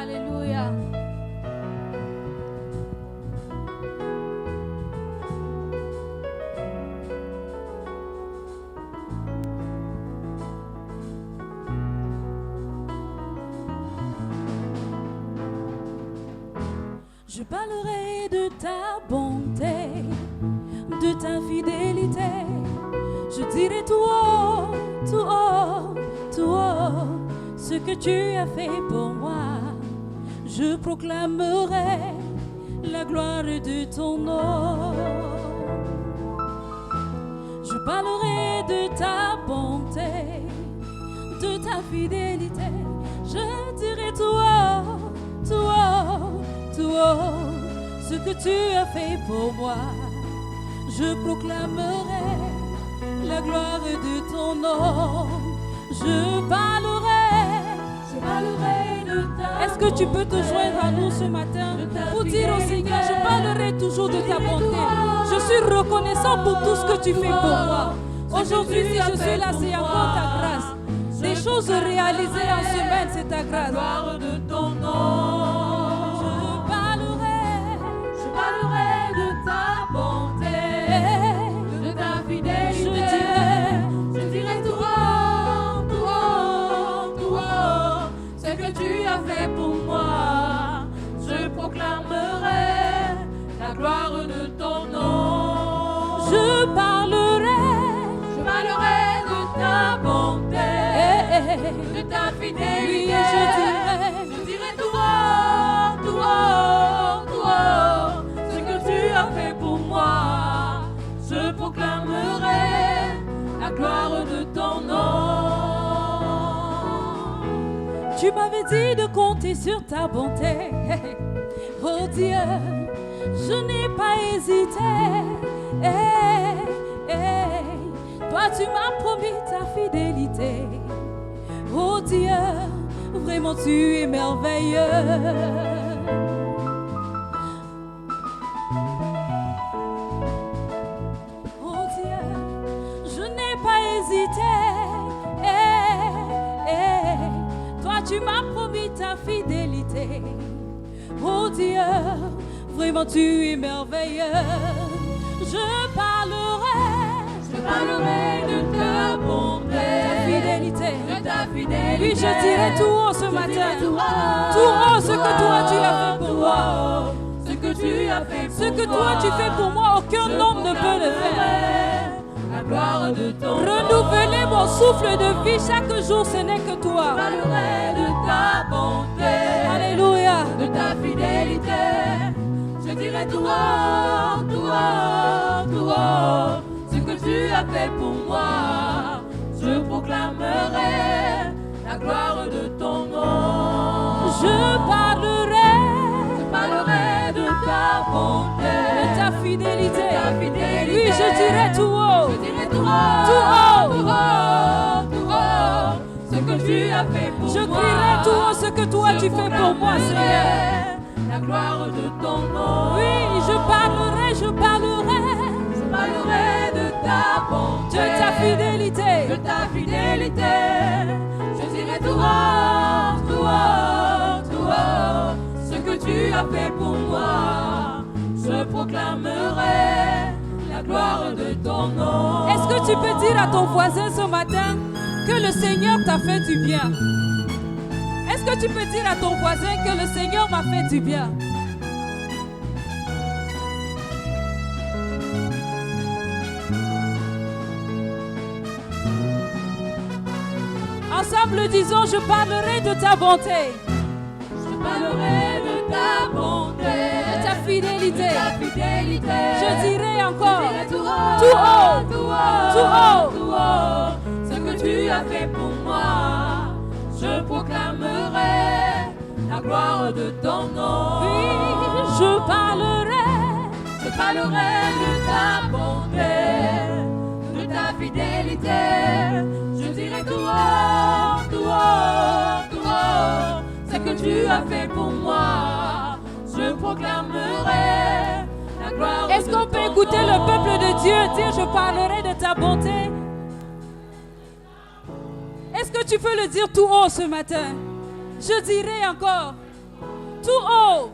Alléluia. Je parlerai de ta bonté, de ta fidélité. Je dirai tout haut, tout haut, tout haut, ce que tu as fait pour moi. Je proclamerai la gloire de ton nom. Je parlerai de ta bonté, de ta fidélité. Je dirai tout haut, tout haut, tout haut, ce que tu as fait pour moi. Je proclamerai la gloire de ton nom. Je parlerai de ta. Est-ce que tu peux te joindre à nous ce matin pour dire au Seigneur, je parlerai toujours de ta bonté. Je suis reconnaissant pour tout ce que tu fais pour moi. Aujourd'hui, si je suis là, c'est encore ta grâce. Des choses réalisées en semaine, c'est ta grâce. Gloire de ton nom. Je parlerai de ta bonté, de ta fidélité. Je dirai tout haut, tout haut, tout haut, ce que tu as fait pour moi. Je proclamerai la gloire de ton nom. Je parlerai de ta bonté, de ta fidélité. Oui, je dirai tout haut, tout haut, tout haut, ce que tu as fait pour moi. Je proclamerai la gloire de ton nom. Tu m'avais dit de compter sur ta bonté. Oh Dieu, je n'ai pas hésité. Toi, tu m'as promis ta fidélité. Oh Dieu, vraiment tu es merveilleux. Oh Dieu, je n'ai pas hésité. Toi, tu m'as promis ta fidélité. Oh Dieu, vraiment tu es merveilleux. Je parlerai de ta bonté, de ta fidélité. Oui, je dirai tout haut ce matin, tout haut ce que toi tu as fait pour moi. Ce que toi tu fais pour moi, aucun homme ne peut le faire. La gloire de ton renouveler mon souffle de vie chaque jour, ce n'est que toi. Je parlerai de ta bonté, alléluia, de ta fidélité. Je dirai tout haut, tout haut, tout haut, ce que tu as fait pour moi. Je proclamerai la gloire de ton nom. Je parlerai de ta bonté, de ta fidélité. Oui, je dirai tout haut, tout haut, tout haut, ce que tu as fait pour moi. Je crierai tout haut ce que toi tu fais pour moi, Seigneur. La gloire de ton nom. Oui, je parlerai de ta bonté, de ta fidélité, Je dirai tout haut, tout haut, tout haut, ce que tu as fait pour moi. Je proclamerai la gloire de ton nom. Est-ce que tu peux dire à ton voisin ce matin que le Seigneur t'a fait du bien? Est-ce que tu peux dire à ton voisin que le Seigneur m'a fait du bien? Ensemble, disons, je parlerai de ta bonté. Je parlerai de ta bonté, de ta fidélité. Je dirai encore, tout haut, ce que tu as fait pour moi. Je proclamerai la gloire de ton nom. Oui, je parlerai de ta bonté, de ta fidélité. Je dirai tout haut, ce que tu as fait pour moi. Je proclamerai la gloire de ton nom. Est-ce qu'on peut écouter le peuple de Dieu dire je parlerai de ta bonté? Est-ce que tu peux le dire tout haut ce matin? Je dirai encore, tout haut.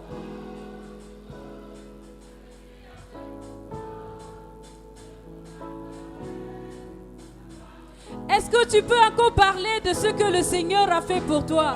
Est-ce que tu peux encore parler de ce que le Seigneur a fait pour toi?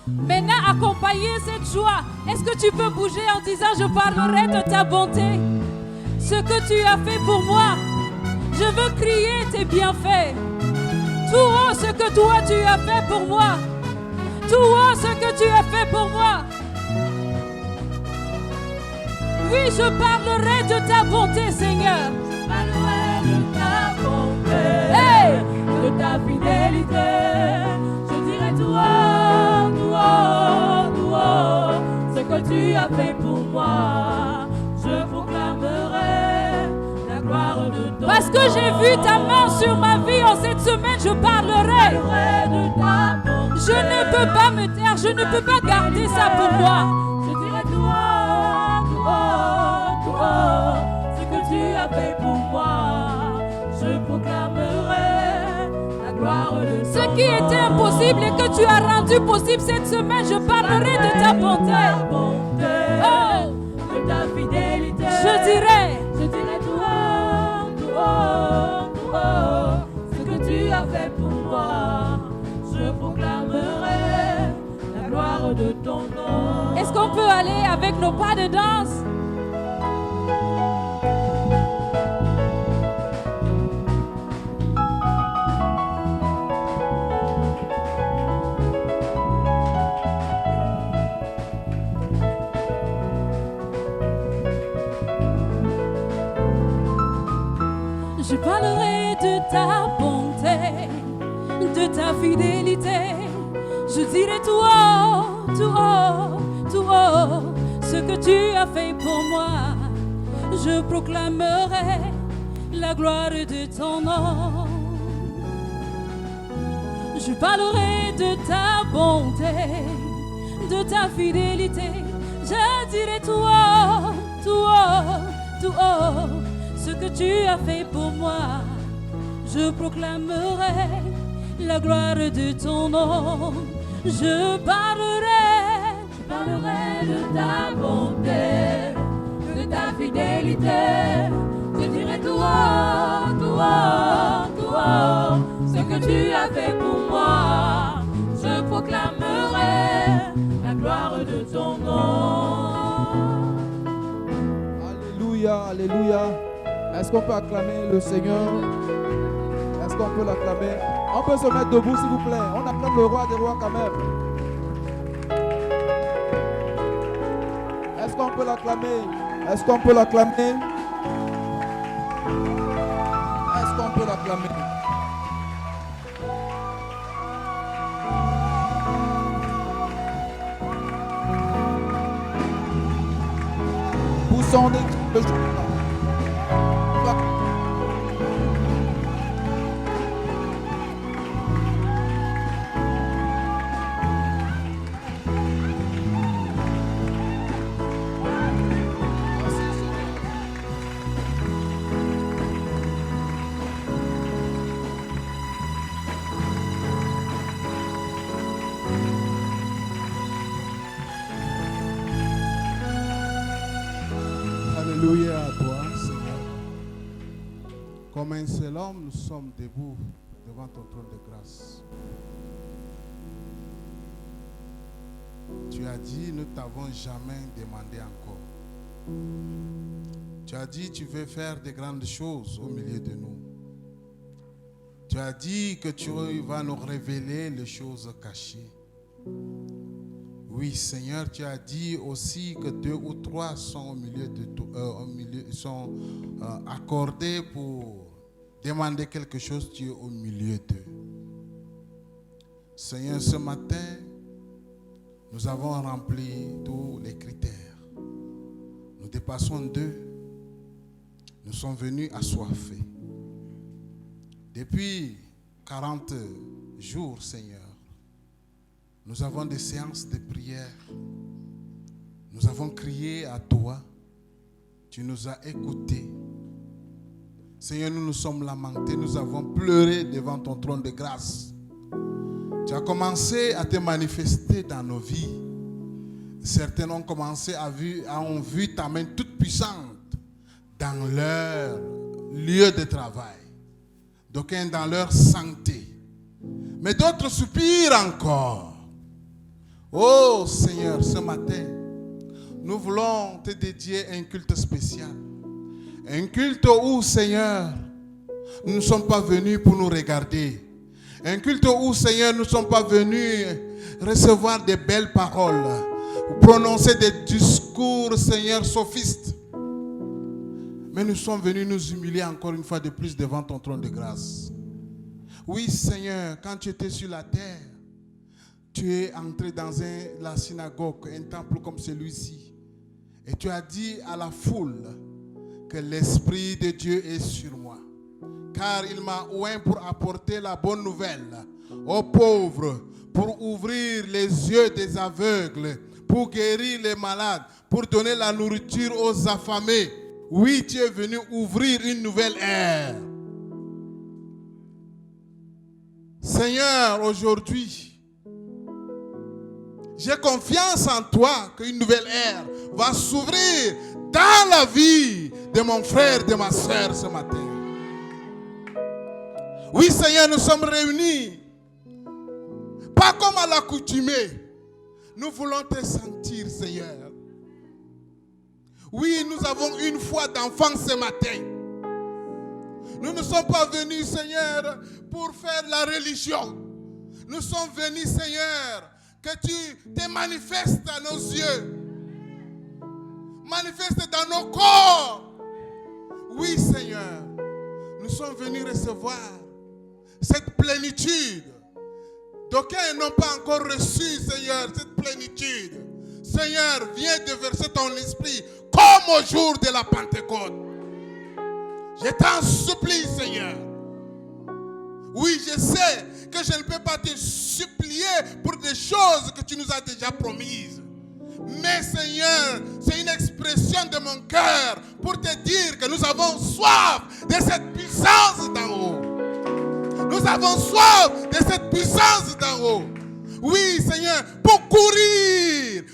Maintenant, accompagner cette joie. Est-ce que tu peux bouger en disant: je parlerai de ta bonté, ce que tu as fait pour moi. Je veux crier tes bienfaits. Tout haut ce que toi tu as fait pour moi. Tout haut ce que tu as fait pour moi. Oui, je parlerai de ta bonté, Seigneur. Je parlerai de ta bonté, Hey! de ta fidélité. Je dirai tout haut, tout haut, tout haut, ce que tu as fait pour moi. Je proclamerai la gloire de ton Parce que j'ai vu ta main sur ma vie en cette semaine, je parlerai. de ta bonté. Je ne peux pas me taire, je ne peux pas garder ça pour moi. Je dirai tout haut, tout haut, tout haut, ce que tu as fait pour moi. Je proclamerai la gloire de ton Ce qui était impossible et que tu as rendu possible cette semaine, je parlerai de ta bonté. Oh! De ta fidélité. Je dirai. Je dirai tout haut, tout haut, tout haut, ce que tu as fait pour moi. Je proclamerai la gloire de ton nom. Est-ce qu'on peut aller avec nos pas de danse? Je parlerai de ta bonté, de ta fidélité. Je dirai tout haut, tout haut, tout haut, ce que tu as fait pour moi. Je proclamerai la gloire de ton nom. Je parlerai de ta bonté, de ta fidélité. Je dirai tout haut, tout haut, tout haut, ce que tu as fait pour moi. Je proclamerai la gloire de ton nom. Je parlerai De ta bonté, de ta fidélité. Je dirai tout haut, tout haut, tout haut, ce que tu as fait pour moi. Je proclamerai la gloire de ton nom. Alléluia, alléluia. Est-ce qu'on peut acclamer le Seigneur? Est-ce qu'on peut l'acclamer? On peut se mettre debout s'il vous plaît. On acclame le roi des rois quand même. Est-ce qu'on peut l'acclamer? Est-ce qu'on peut l'acclamer? Est-ce qu'on peut l'acclamer? Poussons des cris de joie. Alléluia à toi, Seigneur. Comme un seul homme, nous sommes debout devant ton trône de grâce. Tu as dit, nous ne t'avons jamais demandé encore. Tu as dit, tu veux faire de grandes choses au milieu de nous. Tu as dit que tu vas nous révéler les choses cachées. Oui, Seigneur, tu as dit aussi que 2 ou 3 sont au milieu de sont accordés pour demander quelque chose, tu es au milieu d'eux. Seigneur, ce matin, nous avons rempli tous les critères. Nous dépassons 2. Nous sommes venus assoiffés. Depuis 40 jours, Seigneur, Nous avons des séances de prière. Nous avons crié à toi. Tu nous as écoutés. Seigneur, nous nous sommes lamentés. Nous avons pleuré devant ton trône de grâce. Tu as commencé à te manifester dans nos vies. Certains ont commencé ont vu ta main toute puissante dans leur lieu de travail. D'aucuns dans leur santé. Mais d'autres soupirent encore. Oh Seigneur, ce matin, nous voulons te dédier un culte spécial. Un culte où, Seigneur, nous ne sommes pas venus pour nous regarder. Un culte où, Seigneur, nous ne sommes pas venus recevoir des belles paroles, prononcer des discours, Seigneur, sophistes. Mais nous sommes venus nous humilier encore une fois de plus devant ton trône de grâce. Oui, Seigneur, quand tu étais sur la terre, tu es entré dans la synagogue, un temple comme celui-ci. Et tu as dit à la foule que l'Esprit de Dieu est sur moi. Car il m'a oint pour apporter la bonne nouvelle aux pauvres, pour ouvrir les yeux des aveugles, pour guérir les malades, pour donner la nourriture aux affamés. Oui, tu es venu ouvrir une nouvelle ère. Seigneur, aujourd'hui, j'ai confiance en toi qu'une nouvelle ère va s'ouvrir dans la vie de mon frère, de ma soeur ce matin. Oui, Seigneur, nous sommes réunis, pas comme à l'accoutumée. Nous voulons te sentir, Seigneur. Oui, nous avons une foi d'enfant ce matin. Nous ne sommes pas venus, Seigneur, pour faire la religion. Nous sommes venus, Seigneur, que tu te manifestes à nos yeux. Manifeste dans nos corps. Oui, Seigneur, nous sommes venus recevoir cette plénitude. D'aucuns n'ont pas encore reçu, Seigneur, cette plénitude. Seigneur, viens déverser ton esprit comme au jour de la Pentecôte. Je t'en supplie, Seigneur. Oui, je sais que je ne peux pas te supplier pour des choses que tu nous as déjà promises. Mais Seigneur, c'est une expression de mon cœur pour te dire que nous avons soif de cette puissance d'en haut. Nous avons soif de cette puissance d'en haut. Oui, Seigneur, pour courir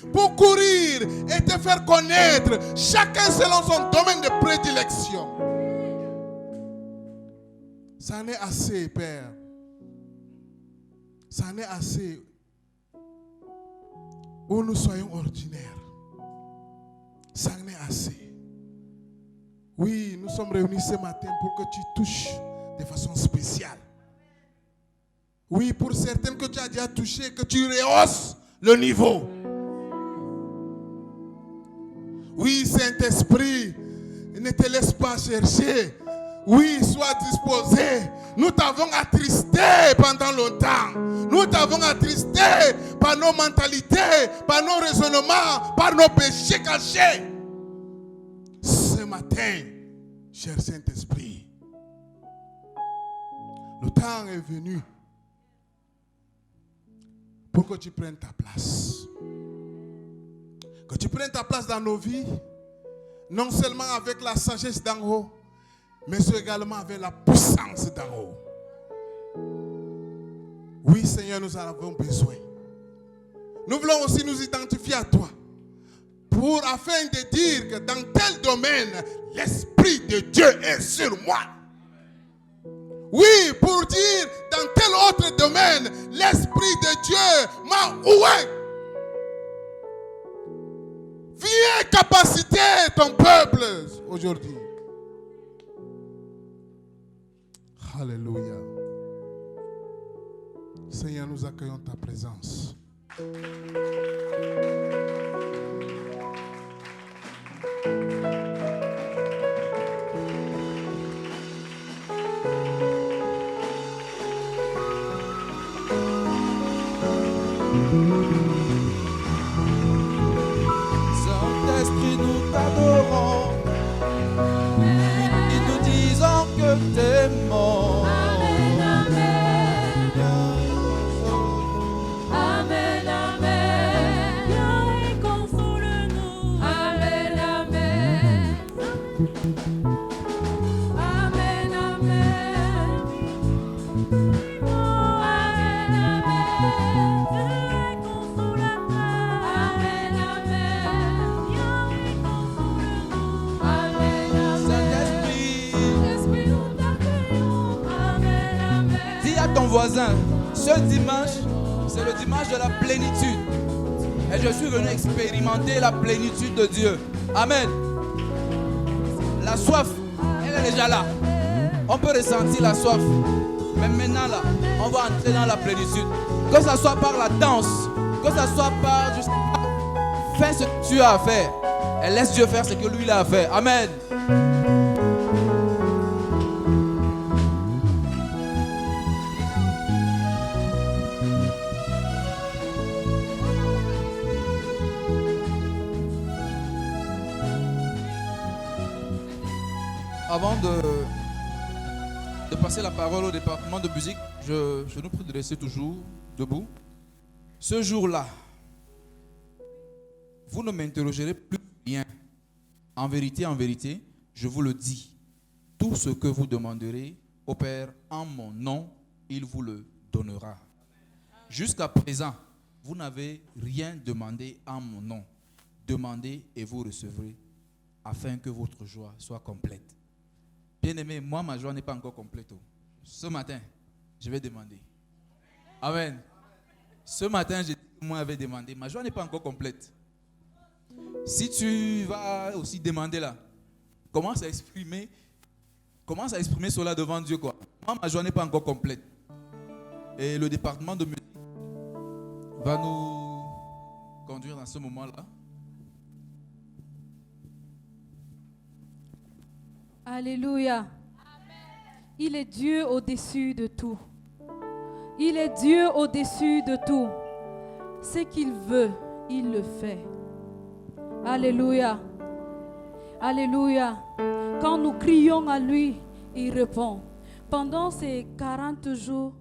et te faire connaître, chacun selon son domaine de prédilection. Ça en est assez, Père. Ça en est assez où nous soyons ordinaires. Ça en est assez. Oui, nous sommes réunis ce matin pour que tu touches de façon spéciale. Oui, pour certaines que tu as déjà touché, que tu rehausses le niveau. Oui, Saint-Esprit, ne te laisse pas chercher. Oui, sois disposé. Nous t'avons attristé pendant longtemps. Nous t'avons attristé par nos mentalités, par nos raisonnements, par nos péchés cachés. Ce matin, cher Saint-Esprit, le temps est venu pour que tu prennes ta place. Que tu prennes ta place dans nos vies, non seulement avec la sagesse d'en haut, mais également avec la puissance d'en haut. Oui, Seigneur, nous en avons besoin. Nous voulons aussi nous identifier à toi, afin de dire que dans tel domaine, l'Esprit de Dieu est sur moi. Oui, pour dire dans tel autre domaine, l'Esprit de Dieu m'a oué. Viens capaciter ton peuple aujourd'hui. Alléluia. Seigneur, nous accueillons ta présence. Saint-Esprit, nous t'adorons et nous disons que t'aimons. Amen, Amen, amen. Amen, amen. Dieu consolateur. Amen, amen. Yahweh console-nous. Amen, amen. Saint-Esprit, Esprit, nous t'accueillons. Amen, amen. dis à ton voisin, ce dimanche, c'est le dimanche de la plénitude. Et je suis venu expérimenter la plénitude de Dieu. Amen. La soif, elle est déjà là. On peut ressentir la soif. Mais maintenant là, on va entrer dans la plénitude. Que ce soit par la danse, que ce soit par juste fais ce que tu as à faire. Et laisse Dieu faire ce que lui il a à faire. Amen. Avant de passer la parole au département de musique, je nous prie de rester toujours debout. Ce jour-là, vous ne m'interrogerez plus rien. En vérité, je vous le dis. Tout ce que vous demanderez au Père en mon nom, il vous le donnera. Jusqu'à présent, vous n'avez rien demandé en mon nom. Demandez et vous recevrez, afin que votre joie soit complète. Bien-aimé, moi, ma joie n'est pas encore complète. Ce matin, je vais demander. Amen. Ce matin, j'ai dit que moi, j'avais demandé. Ma joie n'est pas encore complète. Si tu vas aussi demander là, commence à exprimer cela devant Dieu, quoi. Moi, ma joie n'est pas encore complète. Et le département de musique va nous conduire dans ce moment-là. Alléluia. Il est Dieu au-dessus de tout. Il est Dieu au-dessus de tout. Ce qu'il veut, il le fait. Alléluia. Alléluia. Quand nous crions à lui, il répond. Pendant ces 40 jours,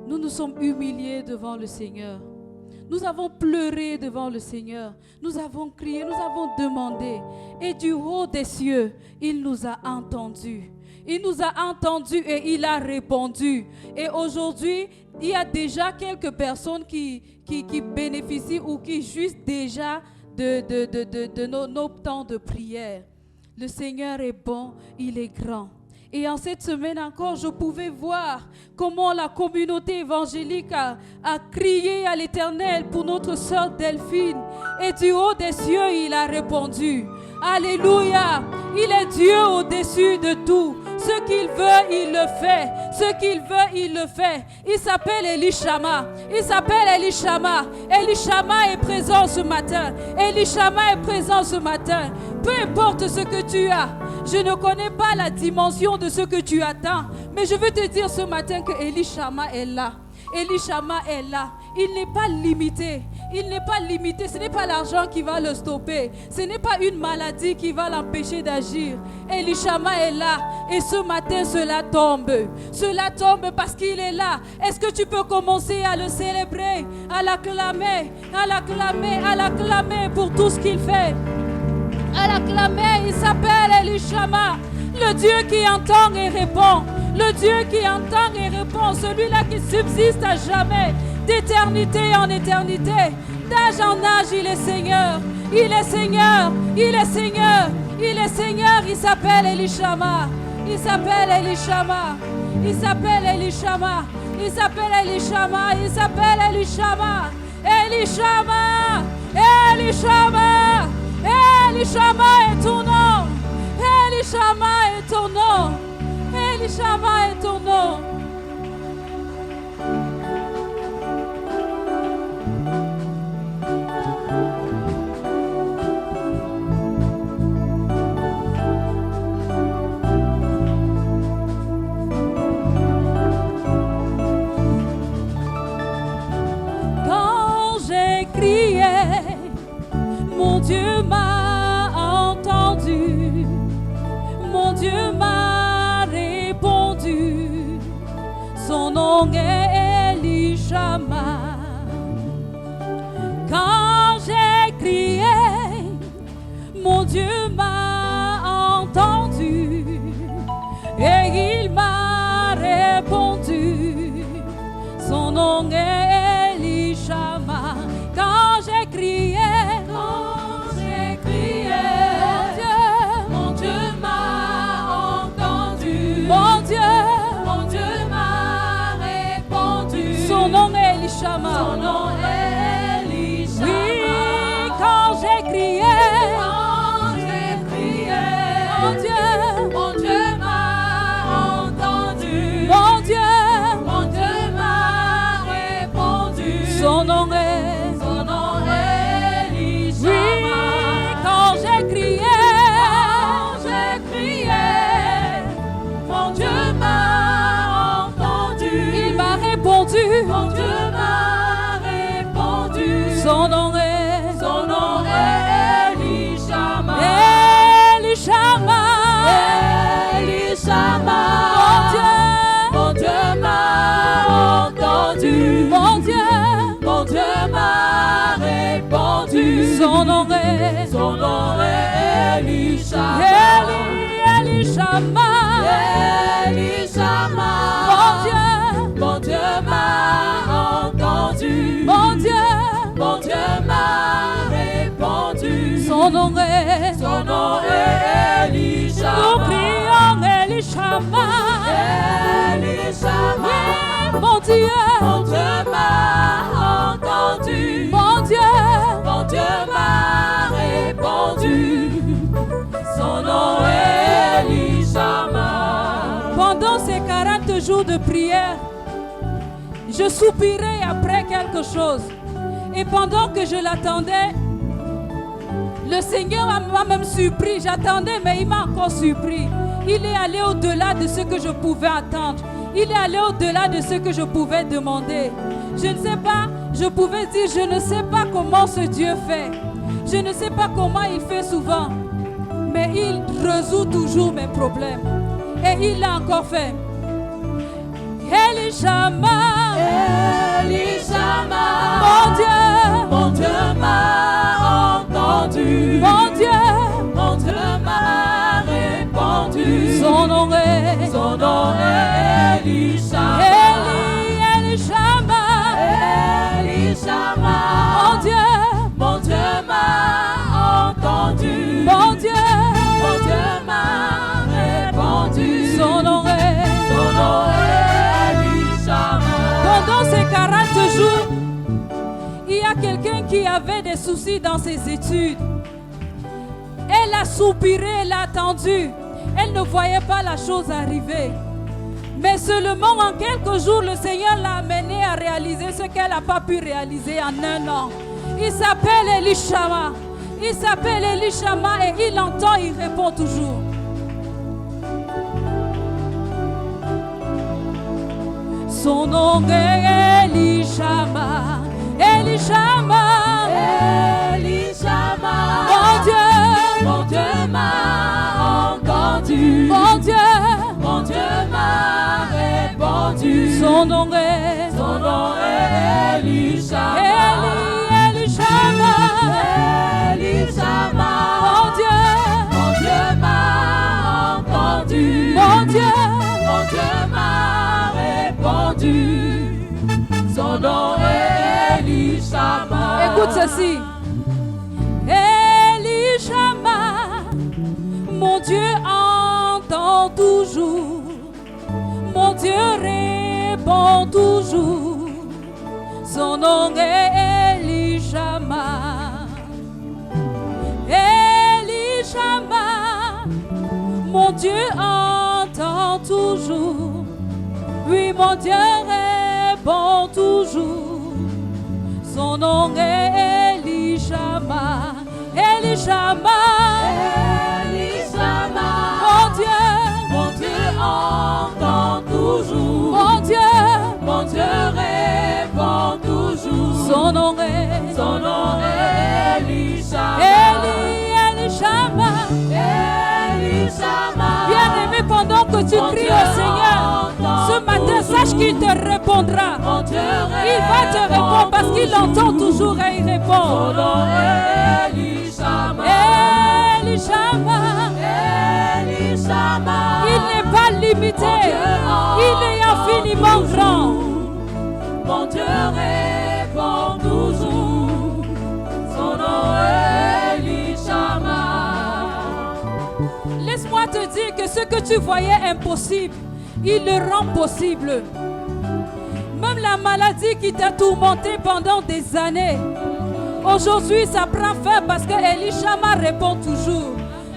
nous nous sommes humiliés devant le Seigneur. Nous avons pleuré devant le Seigneur. Nous avons crié, nous avons demandé. Et du haut des cieux, il nous a entendus. Il nous a entendus et il a répondu. Et aujourd'hui, il y a déjà quelques personnes qui bénéficient ou qui jouissent déjà de nos temps de prière. Le Seigneur est bon, il est grand. Et en cette semaine encore, je pouvais voir comment la communauté évangélique a crié à l'Éternel pour notre sœur Delphine. Et du haut des cieux, il a répondu. Alléluia! Il est Dieu au-dessus de tout. Ce qu'il veut, il le fait. Ce qu'il veut, il le fait. Il s'appelle Elishama. Il s'appelle Elishama. Elishama est présent ce matin. Elishama est présent ce matin. Peu importe ce que tu as. Je ne connais pas la dimension de ce que tu attends. Mais je veux te dire ce matin que Elishama est là. Elishama est là. Il n'est pas limité. Il n'est pas limité. Ce n'est pas l'argent qui va le stopper. Ce n'est pas une maladie qui va l'empêcher d'agir. Elishama est là. Et ce matin, cela tombe. Cela tombe parce qu'il est là. Est-ce que tu peux commencer à le célébrer, à l'acclamer, à l'acclamer, à l'acclamer pour tout ce qu'il fait? À l'acclamer, il s'appelle Elishama. Le Dieu qui entend et répond. Le Dieu qui entend et répond. Celui-là qui subsiste à jamais. D'éternité en éternité, d'âge en âge, il est Seigneur, il est Seigneur, il est Seigneur, il est Seigneur, il s'appelle Elishama, il s'appelle Elishama, il s'appelle Elishama, il s'appelle Elishama, il s'appelle Elishama, Elishama, Elishama, Elishama est ton nom, Elishama est ton nom, Elishama est ton nom. Dieu m'a entendu, mon Dieu m'a répondu, son nom est Elishama. Quand j'ai crié, mon Dieu m'a Son nom est Elishama. Oui, quand j'ai crié, mon Dieu m'a entendu. il m'a répondu. Mon Dieu m'a répondu. Son nom est Elishama. Elishama. Elishama. Mon Dieu m'a entendu. Mon Dieu m'a répondu. Son nom est Elishama. Elishama. Elishama. Mon Dieu m'a entendu. Mon Dieu m'a répondu. Son nom est Elishama. Nous crions Elishama. Elishama. Mon Dieu m'a entendu. Mon Dieu m'a répondu. Son nom est Elishama. Pendant ces 40 jours de prière, je soupirais après quelque chose. Et pendant que je l'attendais, le Seigneur m'a même surpris. J'attendais, mais il m'a encore surpris. Il est allé au-delà de ce que je pouvais attendre. Il est allé au-delà de ce que je pouvais demander. Je ne sais pas, je pouvais dire, je ne sais pas comment ce Dieu fait. Je ne sais pas comment il fait souvent. Mais il résout toujours mes problèmes. Et il l'a encore fait. Elishama. Elishama. Mon Dieu m'a entendu. Mon Dieu m'a répondu. Son nom est Elishama. Elishama. Elishama. Mon Dieu m'a entendu. Mon Dieu m'a répondu. Son nom est Elishama. Pendant ces 40 jours, il y a quelqu'un qui avait des soucis dans ses études. Elle a soupiré, elle a attendu. Elle ne voyait pas la chose arriver. Mais seulement en quelques jours, le Seigneur l'a amenée à réaliser ce qu'elle n'a pas pu réaliser en un an. Il s'appelle Elishama. Il s'appelle Elishama et il entend, il répond toujours. Son nom est Elishama. Elishama. Elishama. Mon Dieu m'a entendu. Mon Dieu m'a répondu. Son nom est Elishama. Elishama. Elishama. Mon Dieu m'a entendu. Mon Dieu m'a répondu. Son nom est Elishama. Écoute ceci. Elishama. Mon Dieu entend toujours. Mon Dieu répond toujours. Son nom est Elishama. Elishama. Mon Dieu entend toujours. Oui, mon Dieu répond toujours. Son nom est Elishama. Elishama. Elishama. Mon Dieu entend toujours. Mon Dieu répond toujours. Son nom est Elishama. Elishama. Elishama. Bien-aimé, pendant que tu cries au Seigneur, ce matin, sache qu'il te répondra. Il va te répondre parce qu'il entend toujours et il répond. Elishama. Elishama. Il n'est pas limité. Il est infiniment grand. Mon Dieu répond toujours. Son nom est Elishama. Laisse-moi te dire que ce que tu voyais impossible, il le rend possible. Même la maladie qui t'a tourmenté pendant des années, aujourd'hui ça prend fin parce que Elishama répond toujours.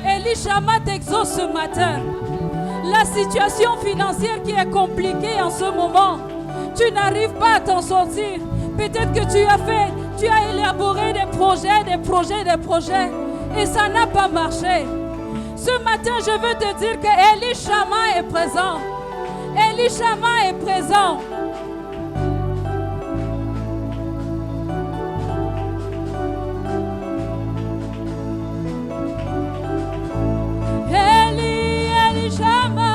Elishama t'exauce ce matin. La situation financière qui est compliquée en ce moment, tu n'arrives pas à t'en sortir. Peut-être que tu as élaboré des projets, et ça n'a pas marché. Ce matin, je veux te dire que Élie Shama est présent. Élie Shama est présent. Élie Shama.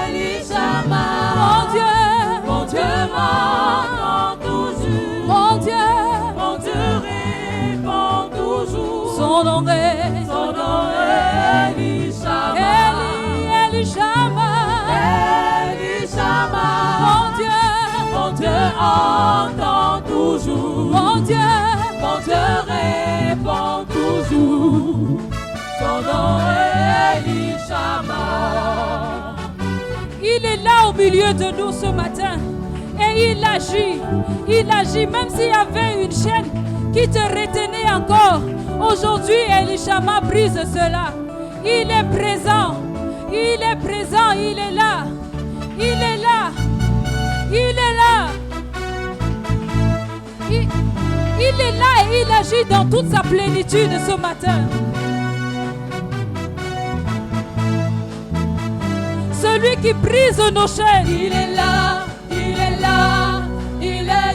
Élie Shama. Mon Dieu m'entend toujours. Mon Dieu répond toujours. son nom est Élie Shama. Élie Shama. Élie Shama. Mon Dieu entend toujours. Mon Dieu répond toujours. Son nom est Élie Shama. il est là au milieu de nous ce matin. Et il agit même s'il y avait une chaîne qui te retenait encore. Aujourd'hui, Élie Shama brise cela. Il est présent, il est là, il est là, il est là et il agit dans toute sa plénitude ce matin. Celui qui brise nos chaînes, Il est là, il est là, il est là,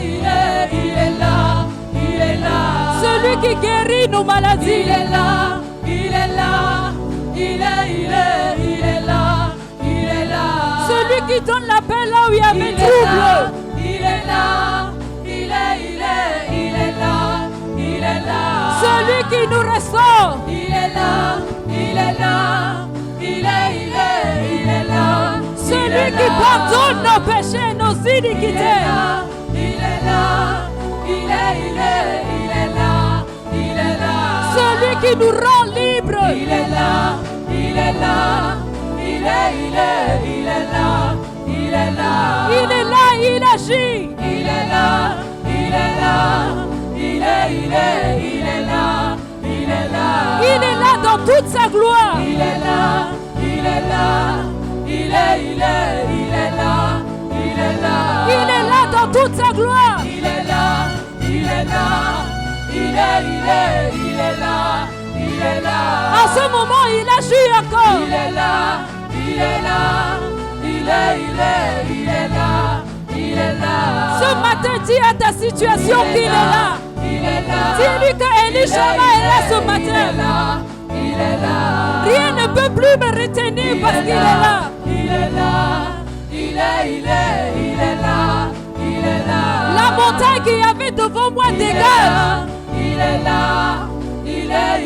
il est là. celui qui guérit nos maladies, Il est là, il est là, il est là, il est là. celui qui donne la paix là où il y avait Il est là, trouble, il est là, il est là, il est là. celui qui nous restaure, Il est là, il est là, il est là. celui qui pardonne nos péchés, nos iniquités. Il est là, il est là, il est là. Celui qui nous rend libres. Il est là, il est là, il est là, il est là. Il est là, il agit. Il est là, il est là, il est là, il est là. Il est là dans toute sa gloire. Il est là, il est là, il est là, il est là. Il est là dans toute sa gloire. Il est là, il est là, il est là, il est là. En ce moment, il agit encore. Il est là, il est là, il est là, il est là. Ce matin, dis à ta situation qu'il est là. Il est là. Dis-lui que Élie Shama est là ce matin. Il est là. Rien ne peut plus me retenir parce qu'il est là. Il est là. Il est là. Il est là. La montagne qu'il y avait devant moi dégage. Il est là. Il est là.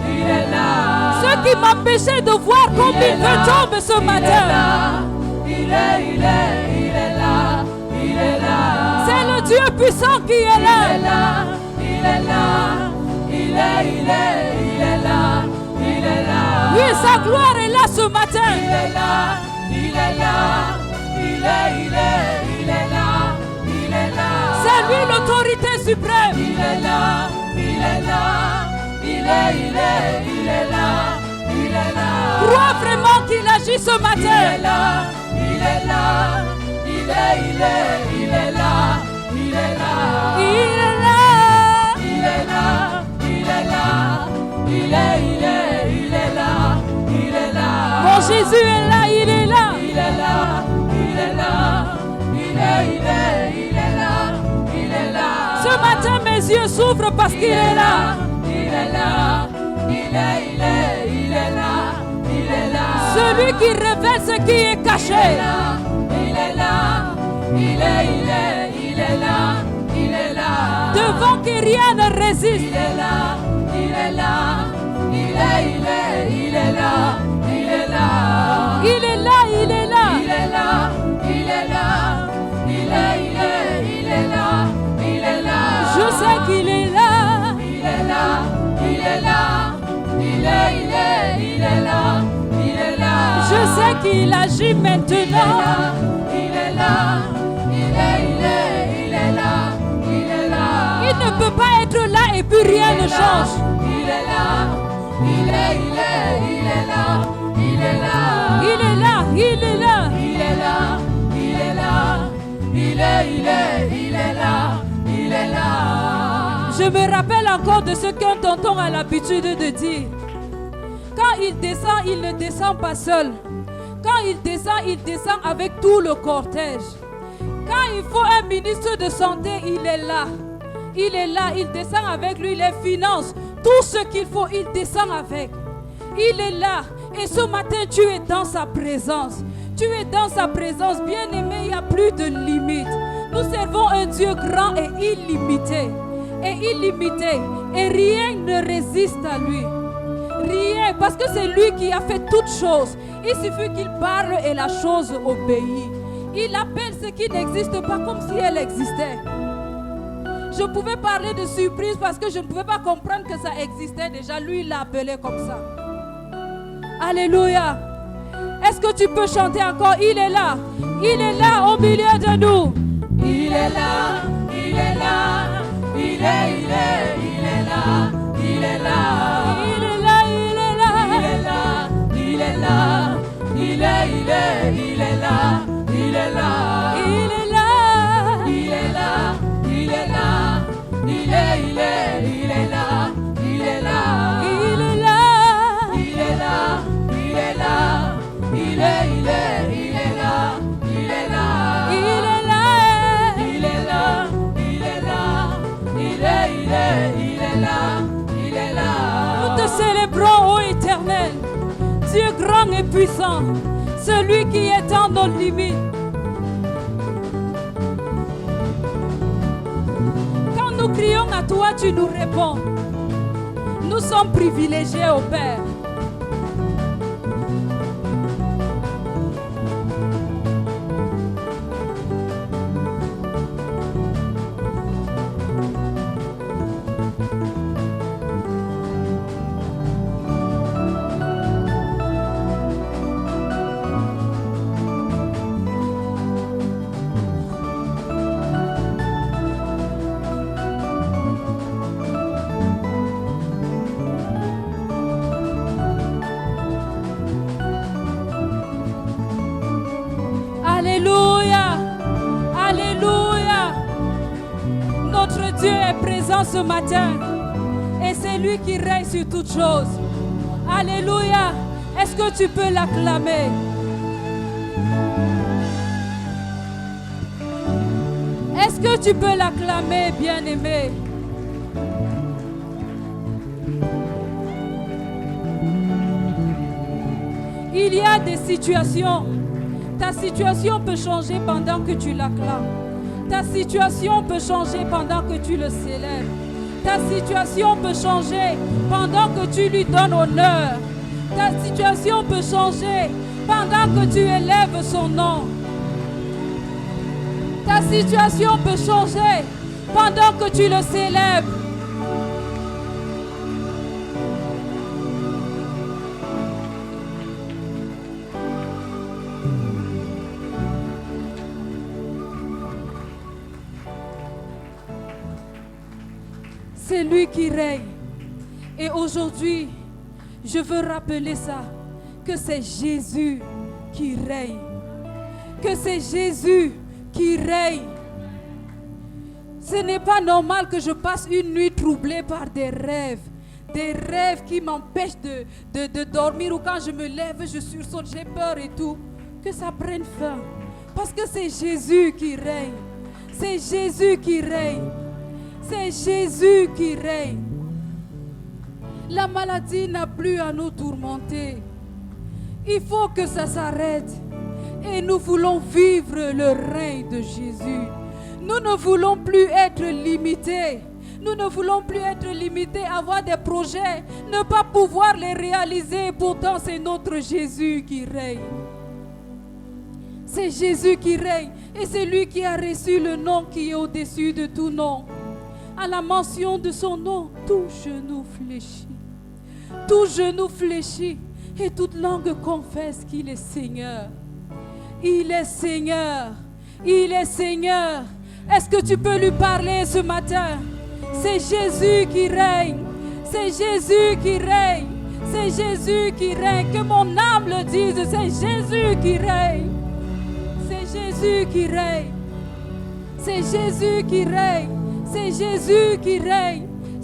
Il est là. Ce qui m'empêchait de voir comme il veut tombe ce matin. Il est là. Il est là. C'est le Dieu puissant qui est là. Il est là. Il est là. Il est là. Oui, sa gloire est là ce matin. Il est là. Il est là. Il est là. Il est là. C'est lui l'autorité suprême. Il est là. Il est là. Il est là. Il est là. Crois vraiment qu'il agit ce Il est matin. là. Il est là. Il est là. Il est là. Il est là. Il est là. Il est là. Il est là. Il est là. Mon Jésus est là, il est là. Il est là. Il est là. Il est là. Il est là. Ce matin, mes yeux s'ouvrent parce qu'il est là. Il est là. Il est là. Il est là. Celui qui révèle ce qui est caché. Il est là. Il est là. Il est là. Devant que rien ne résiste. Il est là. Il est là. Il est là. Il est là. Il est là, il est là. Il est là. Il est là. Il est là. Il est là. Je sais qu'il est là. Il est là. Il est là. Il est là. Il est là. Je sais qu'il agit maintenant. Il est là. Il est là. Il est là. Il ne peut pas être là et puis rien ne change. Il est là. Il est là. Il est là. Il est là, il est là. Il est là. Il est là. Il est Je me rappelle encore de ce qu'un tonton a l'habitude de dire. Quand il descend, il ne descend pas seul. Quand il descend avec tout le cortège. Quand il faut un ministre de santé, il est là. Il est là, il descend avec lui les finances. Tout ce qu'il faut, il descend avec. Il est là. Et ce matin, tu es dans sa présence. Tu es dans sa présence. Bien-aimé, il n'y a plus de limite. Nous servons un Dieu grand et illimité. Et rien ne résiste à lui. Rien, parce que c'est lui qui a fait toutes choses. Il suffit qu'il parle et la chose obéit. Il appelle ce qui n'existe pas comme si elle existait. Je pouvais parler de surprise parce que je ne pouvais pas comprendre que ça existait déjà. Lui, il l'a appelé comme ça. Alléluia. Est-ce que tu peux chanter encore? Il est là. Il est là au milieu de nous. Il est là, il est là, il est là, il est là. Il est là, il est là. Il est là, il est là, il est là, il est là. Il est là. Il est là, il est là, il est là, il est là. Il est là. Il est là, il est là, il est là, il est là, il est là. Il est là. Il est là, il est là, il est là, il est là. Nous te célébrons, ô Éternel, Dieu grand et puissant, celui qui étend nos limites. Quand nous crions à toi, tu nous réponds. Nous sommes privilégiés, ô Père. Alléluia, alléluia. Notre Dieu est présent ce matin et c'est lui qui règne sur toutes choses. Alléluia. Est-ce que tu peux l'acclamer? Est-ce que tu peux l'acclamer, bien-aimé? Il y a des situations. Ta situation peut changer pendant que tu l'acclames. Ta situation peut changer pendant que tu le célèbres. Ta situation peut changer pendant que tu lui donnes honneur. Ta situation peut changer pendant que tu élèves son nom. Ta situation peut changer pendant que tu le célèbres. C'est lui qui règne. Et aujourd'hui, je veux rappeler ça, que c'est Jésus qui règne. Que c'est Jésus qui règne. Ce n'est pas normal que je passe une nuit troublée par des rêves qui m'empêchent de dormir, ou quand je me lève, je sursaute, j'ai peur et tout. Que ça prenne fin. Parce que c'est Jésus qui règne. C'est Jésus qui règne. C'est Jésus qui règne. La maladie n'a plus à nous tourmenter. Il faut que ça s'arrête. Et nous voulons vivre le règne de Jésus. Nous ne voulons plus être limités. Nous ne voulons plus être limités, avoir des projets, ne pas pouvoir les réaliser. Pourtant, c'est notre Jésus qui règne. C'est Jésus qui règne. Et c'est lui qui a reçu le nom qui est au-dessus de tout nom. À la mention de son nom, tout genou fléchit. Tout genou fléchit et toute langue confesse qu'il est Seigneur. Il est Seigneur. Il est Seigneur. Est-ce que tu peux lui parler ce matin? C'est Jésus qui règne. C'est Jésus qui règne. C'est Jésus qui règne. Que mon âme le dise. C'est Jésus qui règne. C'est Jésus qui règne. C'est Jésus qui règne. C'est Jésus qui règne.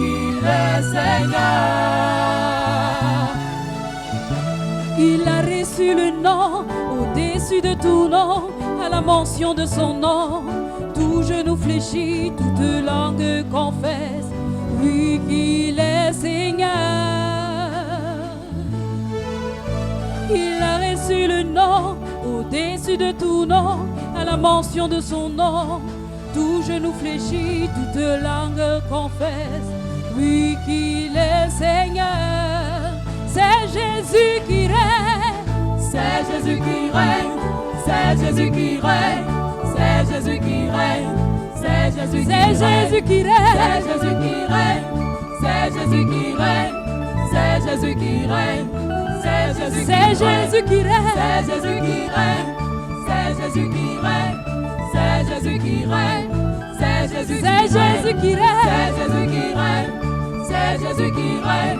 qu'il est Seigneur. Il a reçu le nom au-dessus de tout nom. À la mention de son nom, tout genou fléchit, toute langue confesse, oui qu'il est Seigneur. Il a reçu le nom au-dessus de tout nom. À la mention de son nom, tout genou fléchit, toute langue confesse, oui qu'il est Seigneur. C'est Jésus qui règne, c'est Jésus qui règne, c'est Jésus qui règne, c'est Jésus qui règne, c'est Jésus qui règne, c'est Jésus qui règne, c'est Jésus qui règne, c'est Jésus qui règne, c'est Jésus qui règne, c'est Jésus qui règne, c'est Jésus qui règne, c'est Jésus qui règne, c'est Jésus qui règne, c'est Jésus qui règne, c'est Jésus qui règne,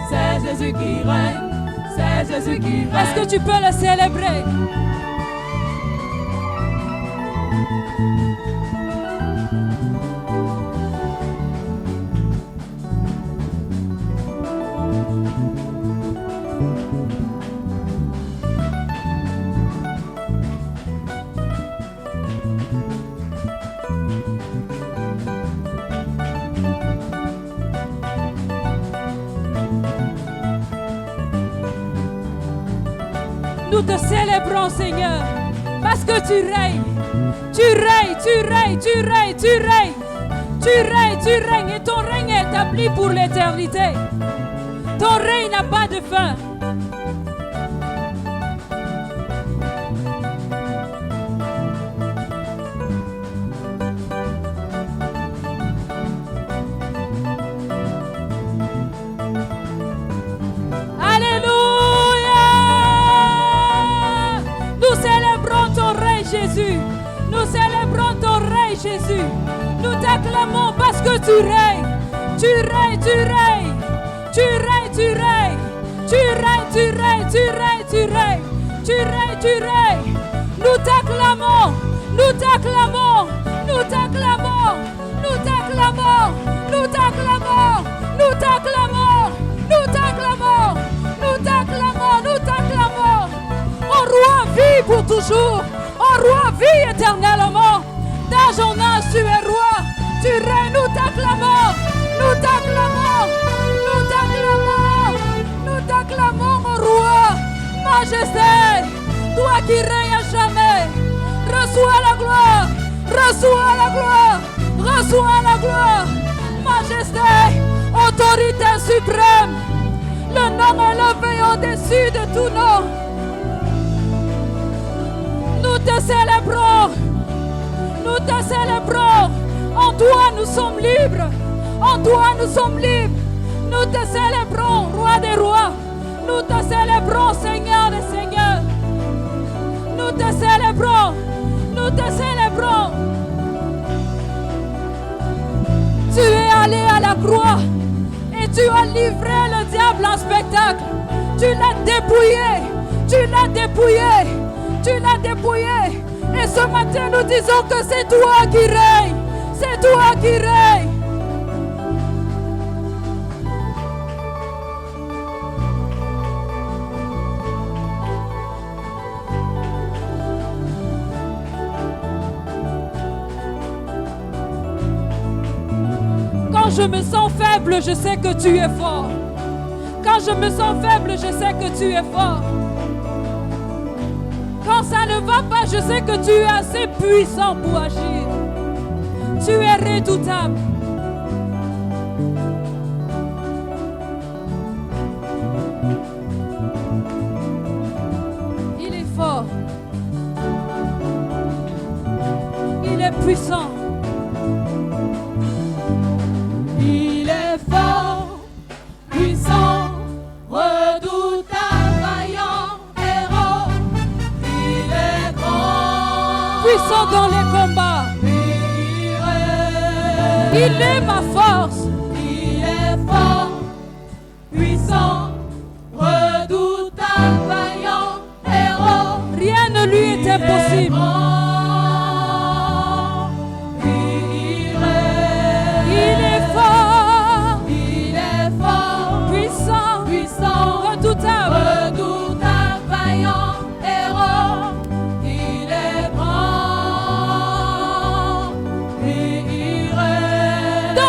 c'est Jésus qui règne, c'est Jésus qui règne. Est-ce que tu peux le célébrer? Nous te célébrons, Seigneur, parce que tu règnes. Tu règnes, tu règnes, tu règnes, tu règnes. Tu règnes, tu règnes et ton règne est établi pour l'éternité. Ton règne n'a pas de fin. Jésus, nous célébrons ton règne, Jésus. Nous t'acclamons parce que tu règnes. Tu règnes, tu règnes. Tu règnes, tu règnes. Tu règnes, tu règnes, tu règnes, tu règnes. Tu règnes, tu règnes. Nous t'acclamons. Nous t'acclamons. Nous t'acclamons. Nous t'acclamons. Nous t'acclamons. Nous t'acclamons. Nous t'acclamons. Nous t'acclamons. Nous t'acclamons. Oh roi, vis pour toujours. Oh roi, vis éternellement. D'âge en âge, tu es roi. Tu règnes, nous t'acclamons. Nous t'acclamons. Nous t'acclamons. Nous t'acclamons, mon roi. Majesté, toi qui règnes à jamais. Reçois la gloire. Reçois la gloire. Reçois la gloire. Majesté, autorité suprême. Le nom élevé au-dessus de tout nom. Nous te célébrons. Nous te célébrons. En toi nous sommes libres. En toi nous sommes libres. Nous te célébrons, roi des rois. Nous te célébrons, Seigneur des seigneurs. Nous te célébrons. Nous te célébrons. Tu es allé à la croix et tu as livré le diable en spectacle. Tu l'as dépouillé. Tu l'as dépouillé. Tu l'as dépouillé. Et ce matin, nous disons que c'est toi qui règnes. C'est toi qui règnes. Quand je me sens faible, je sais que tu es fort. Quand je me sens faible, je sais que tu es fort. Quand ça ne va pas, je sais que tu es assez puissant pour agir. Tu es redoutable. Il est fort. Il est puissant. Il est fort, puissant, redoutable, vaillant, héros. Il est grand, Puissant dans les combats. Il est ma force. Il est fort, puissant, redoutable, vaillant, héros. Rien ne lui est impossible. Il est Il est fort. Il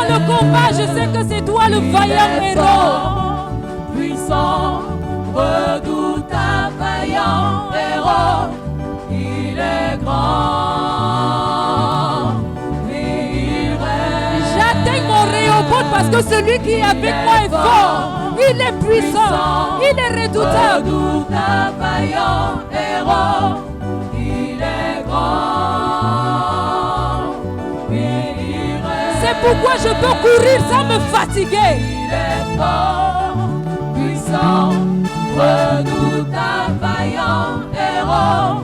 le combat, je sais que c'est toi le vaillant héros. Puissant, redoutable, vaillant héros. Il est grand. Il règne. J'atteigne mon réobot parce que celui qui est avec moi est fort. Il est puissant. Il est redoutable. Redoutable, vaillant héros. Il est grand. Il règne. C'est pourquoi je peux courir sans me fatiguer. Il est fort, puissant, redoutable, vaillant héros.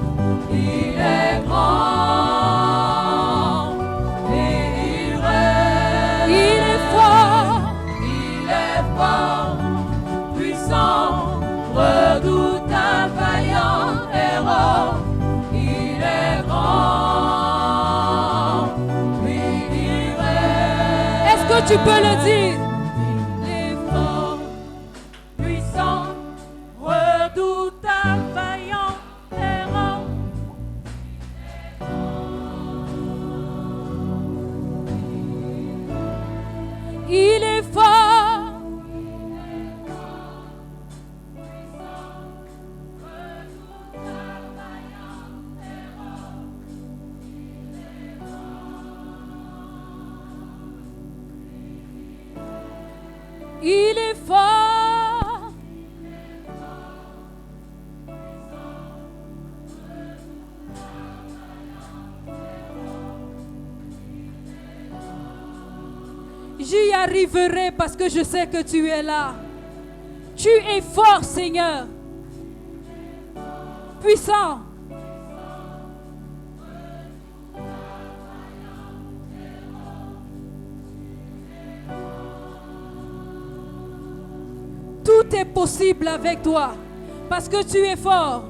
Il est grand et il règne. Il est fort. Il est fort, puissant, redoutable, vaillant héros. Il est grand, oui, il règne. Est-ce que tu peux le dire? Il est fort, puissant, redoutable, vaillant héros. Il est fort. Il est fort. J'y arriverai parce que je sais que tu es là. Tu es fort, Seigneur. Puissant. Tout est possible avec toi parce que tu es fort.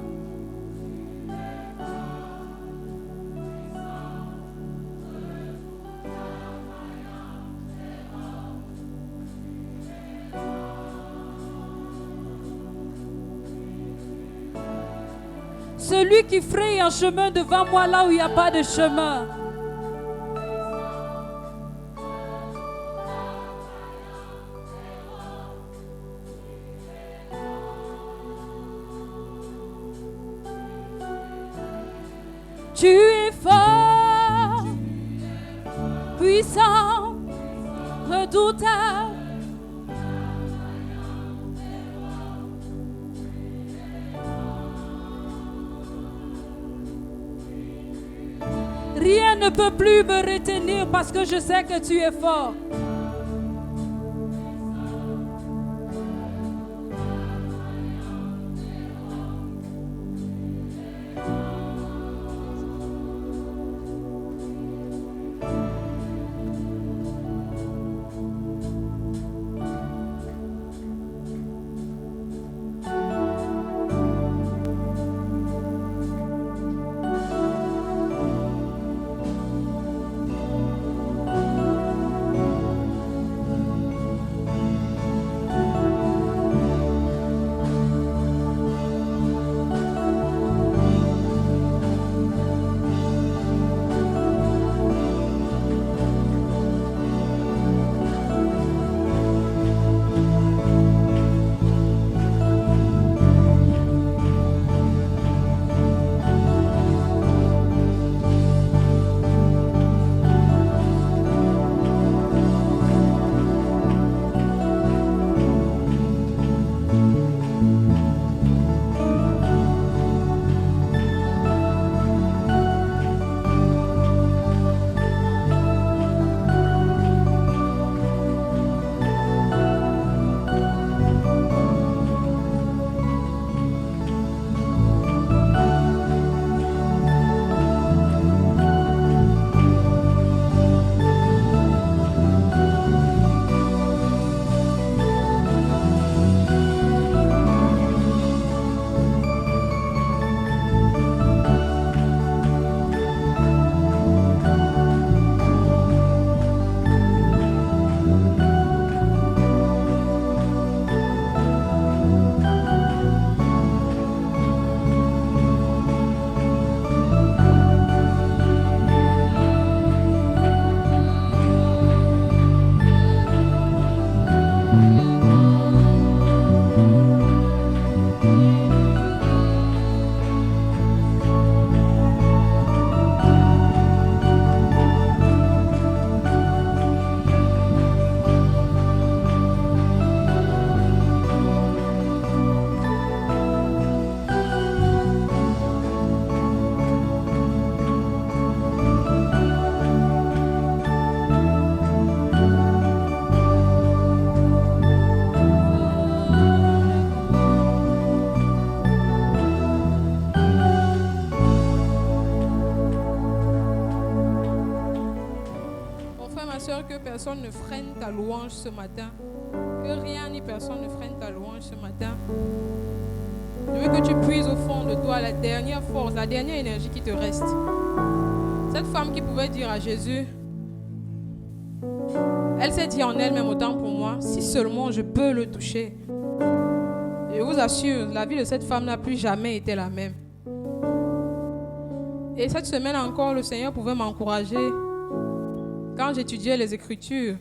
Celui qui fraye un chemin devant moi là où il n'y a pas de chemin. Tu es fort, puissant, redoutable. Rien ne peut plus me retenir parce que je sais que tu es fort. ma soeur, que personne ne freine ta louange ce matin. Que rien ni personne ne freine ta louange ce matin. Je veux que tu puises au fond de toi la dernière force, la dernière énergie qui te reste. Cette femme qui pouvait dire à Jésus, elle s'est dit en elle-même, autant pour moi, si seulement je peux le toucher. Je vous assure, la vie de cette femme n'a plus jamais été la même. Et cette semaine encore, le Seigneur pouvait m'encourager. Quand j'étudiais les Écritures,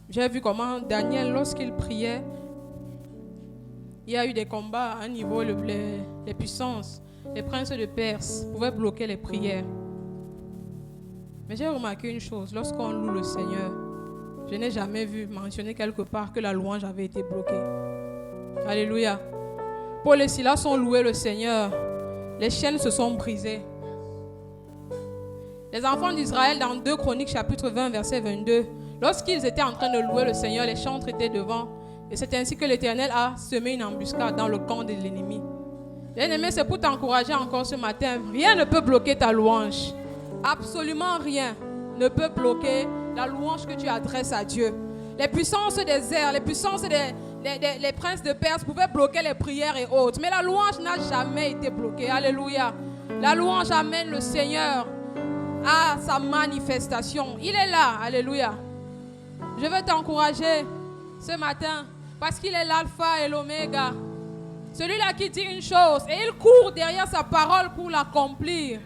j'ai vu comment Daniel, lorsqu'il priait, il y a eu des combats à un niveau, les puissances, les princes de Perse pouvaient bloquer les prières. Mais j'ai remarqué une chose, lorsqu'on loue le Seigneur, je n'ai jamais vu mentionner quelque part que la louange avait été bloquée. Alléluia. Paul et Silas ont loué le Seigneur, les chaînes se sont brisées. Les enfants d'Israël, dans 2 Chroniques chapitre 20 verset 22, lorsqu'ils étaient en train de louer le Seigneur, les chantres étaient devant. Et c'est ainsi que l'Éternel a semé une embuscade dans le camp de l'ennemi. Bien-aimé, c'est pour t'encourager encore ce matin. Rien ne peut bloquer ta louange. Absolument rien ne peut bloquer la louange que tu adresses à Dieu. Les puissances des airs, les puissances des princes de Perse pouvaient bloquer les prières et autres. Mais la louange n'a jamais été bloquée. Alléluia. La louange amène le Seigneur à sa manifestation. Il est là. Alléluia. Je veux t'encourager ce matin parce qu'il est l'alpha et l'oméga. Celui-là qui dit une chose et il court derrière sa parole pour l'accomplir.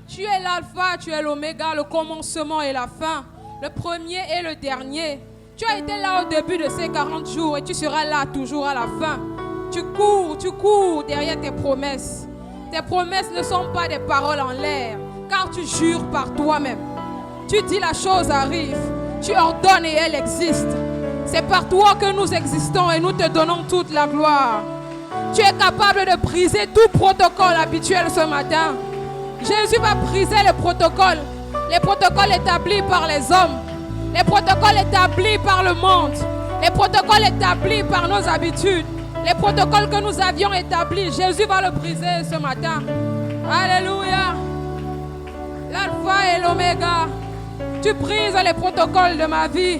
Tu es l'alpha, tu es l'oméga, le commencement et la fin, le premier et le dernier. Tu as été là au début de ces 40 jours et tu seras là toujours à la fin. Tu cours derrière tes promesses. Tes promesses ne sont pas des paroles en l'air, car tu jures par toi-même. Tu dis la chose arrive, tu ordonnes et elle existe. C'est par toi que nous existons et nous te donnons toute la gloire. Tu es capable de briser tout protocole habituel ce matin. Jésus va briser les protocoles établis par les hommes, les protocoles établis par le monde, les protocoles établis par nos habitudes, les protocoles que nous avions établis. Jésus va le briser ce matin. Alléluia. L'alpha et l'oméga. Tu brises les protocoles de ma vie.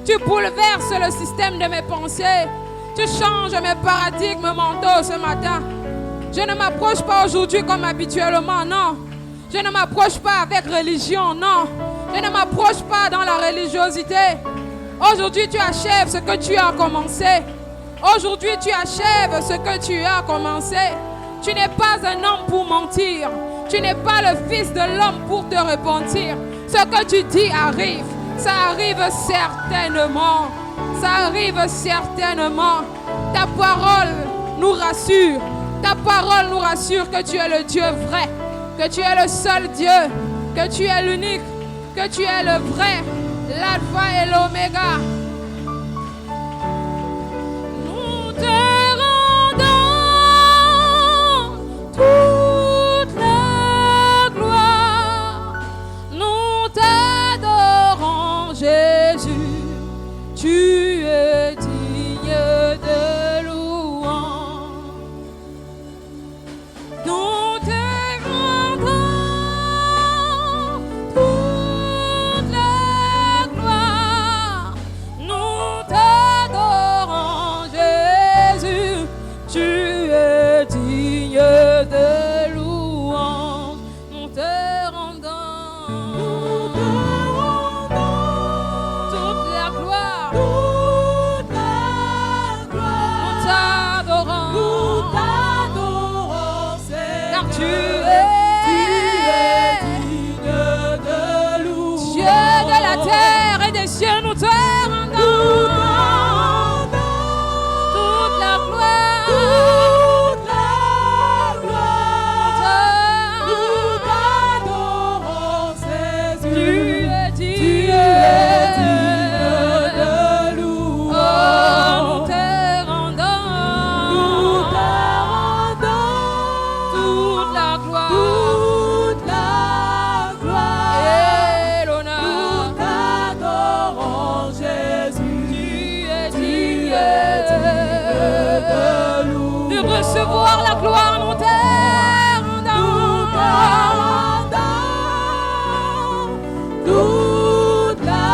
Tu bouleverses le système de mes pensées. Tu changes mes paradigmes mentaux ce matin. Je ne m'approche pas aujourd'hui comme habituellement, non. Je ne m'approche pas avec religion, non. Je ne m'approche pas dans la religiosité. Aujourd'hui, tu achèves ce que tu as commencé. Aujourd'hui, tu achèves ce que tu as commencé. Tu n'es pas un homme pour mentir. Tu n'es pas le fils de l'homme pour te repentir. Ce que tu dis arrive. Ça arrive certainement. Ça arrive certainement. Ta parole nous rassure. Ta parole nous rassure que tu es le Dieu vrai, que tu es le seul Dieu, que tu es l'unique, que tu es le vrai, l'alpha et l'oméga. Nous te rendons toute la gloire. Nous t'adorons, Jésus. Tu es digne de louange. Nous te rendons toute la gloire. Nous t'adorons, Jésus. Tu es digne de louange. Nous te rendons toute la gloire. Tu es digne de louange. Dieu de la terre et des cieux, nous te rendons toute la gloire. Toute la gloire. Nous t'adorons, Jésus. Tu es digne de louange. Oh, nous te rendons. Nous te toute la gloire et l'honneur. Nous t'adorons, Jésus. Tu es digne de louange. De recevoir la gloire, nous te rendons. Nous te rendons toute la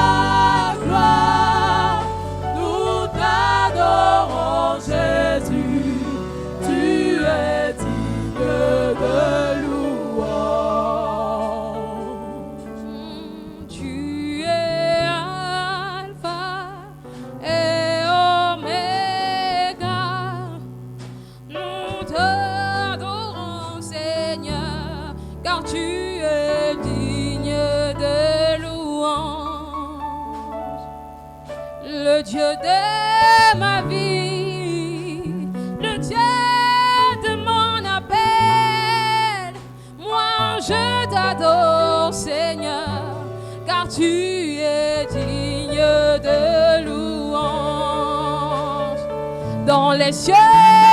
le Dieu de ma vie, le Dieu de mon appel. Moi je t'adore Seigneur, car tu es digne de louange. Dans les cieux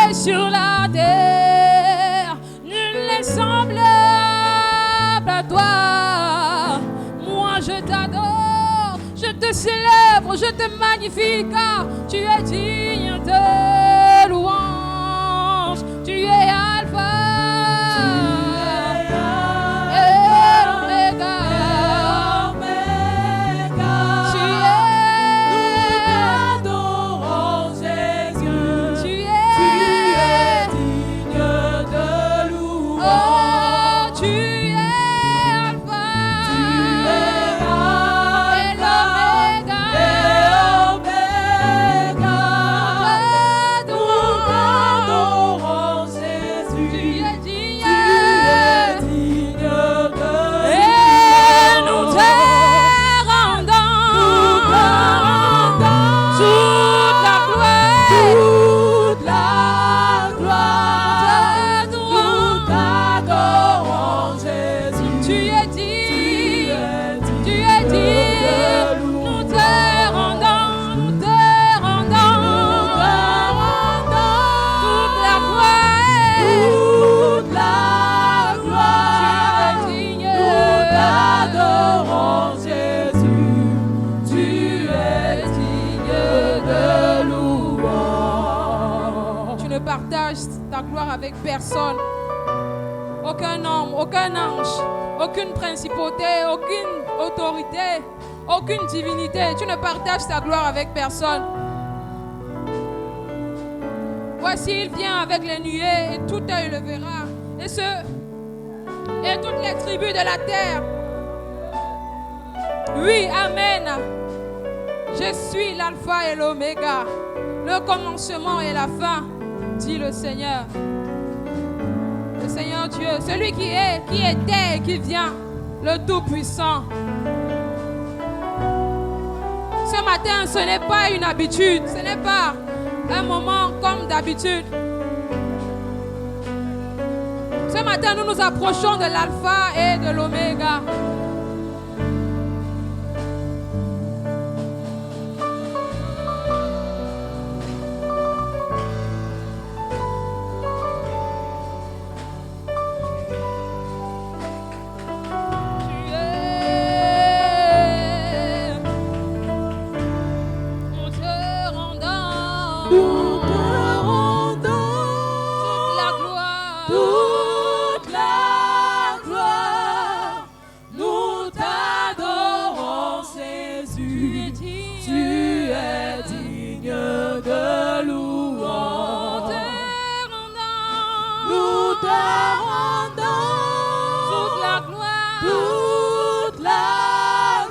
et sur la terre, nul n'est semblable à toi. Moi je t'adore, je te célèbre, je te magnifie, car tu es digne de louange. Tu es Alpha et Oméga. Tu es, Nous t'adorons Jésus. tu Tu es, es digne de louange. oh, tu es Alpha et l'Oméga. Nous t'adorons Jésus. Tu es digne. Tu es digne de Et nous louange. te rendons toute la gloire. Toute la gloire. Nous t'adorons Jésus. Tu es digne, tu es digne. Nous te rendons toute la gloire. Toute la gloire. Tu es digne. Nous t'adorons Jésus. Tu es digne de louange. Tu ne partages ta gloire avec personne. Aucun homme, aucun ange, aucune principauté, aucune autorité, aucune divinité. Tu ne partages ta gloire avec personne. Voici, il vient avec les nuées et tout œil le verra. Et toutes les tribus de la terre. Oui, amen. Je suis l'alpha et l'oméga, le commencement et la fin, dit le Seigneur. Le Seigneur Dieu, celui qui est, qui était et qui vient, le Tout-Puissant. Ce matin, ce n'est pas une habitude, ce n'est pas un moment comme d'habitude. Ce matin, nous nous approchons de l'alpha et de l'oméga. Tu es, nous te rendons Nous te rendons toute la gloire. toute la gloire. Nous t'adorons Jésus. Tu es digne de louange. Nous te rendons toute la gloire. toute la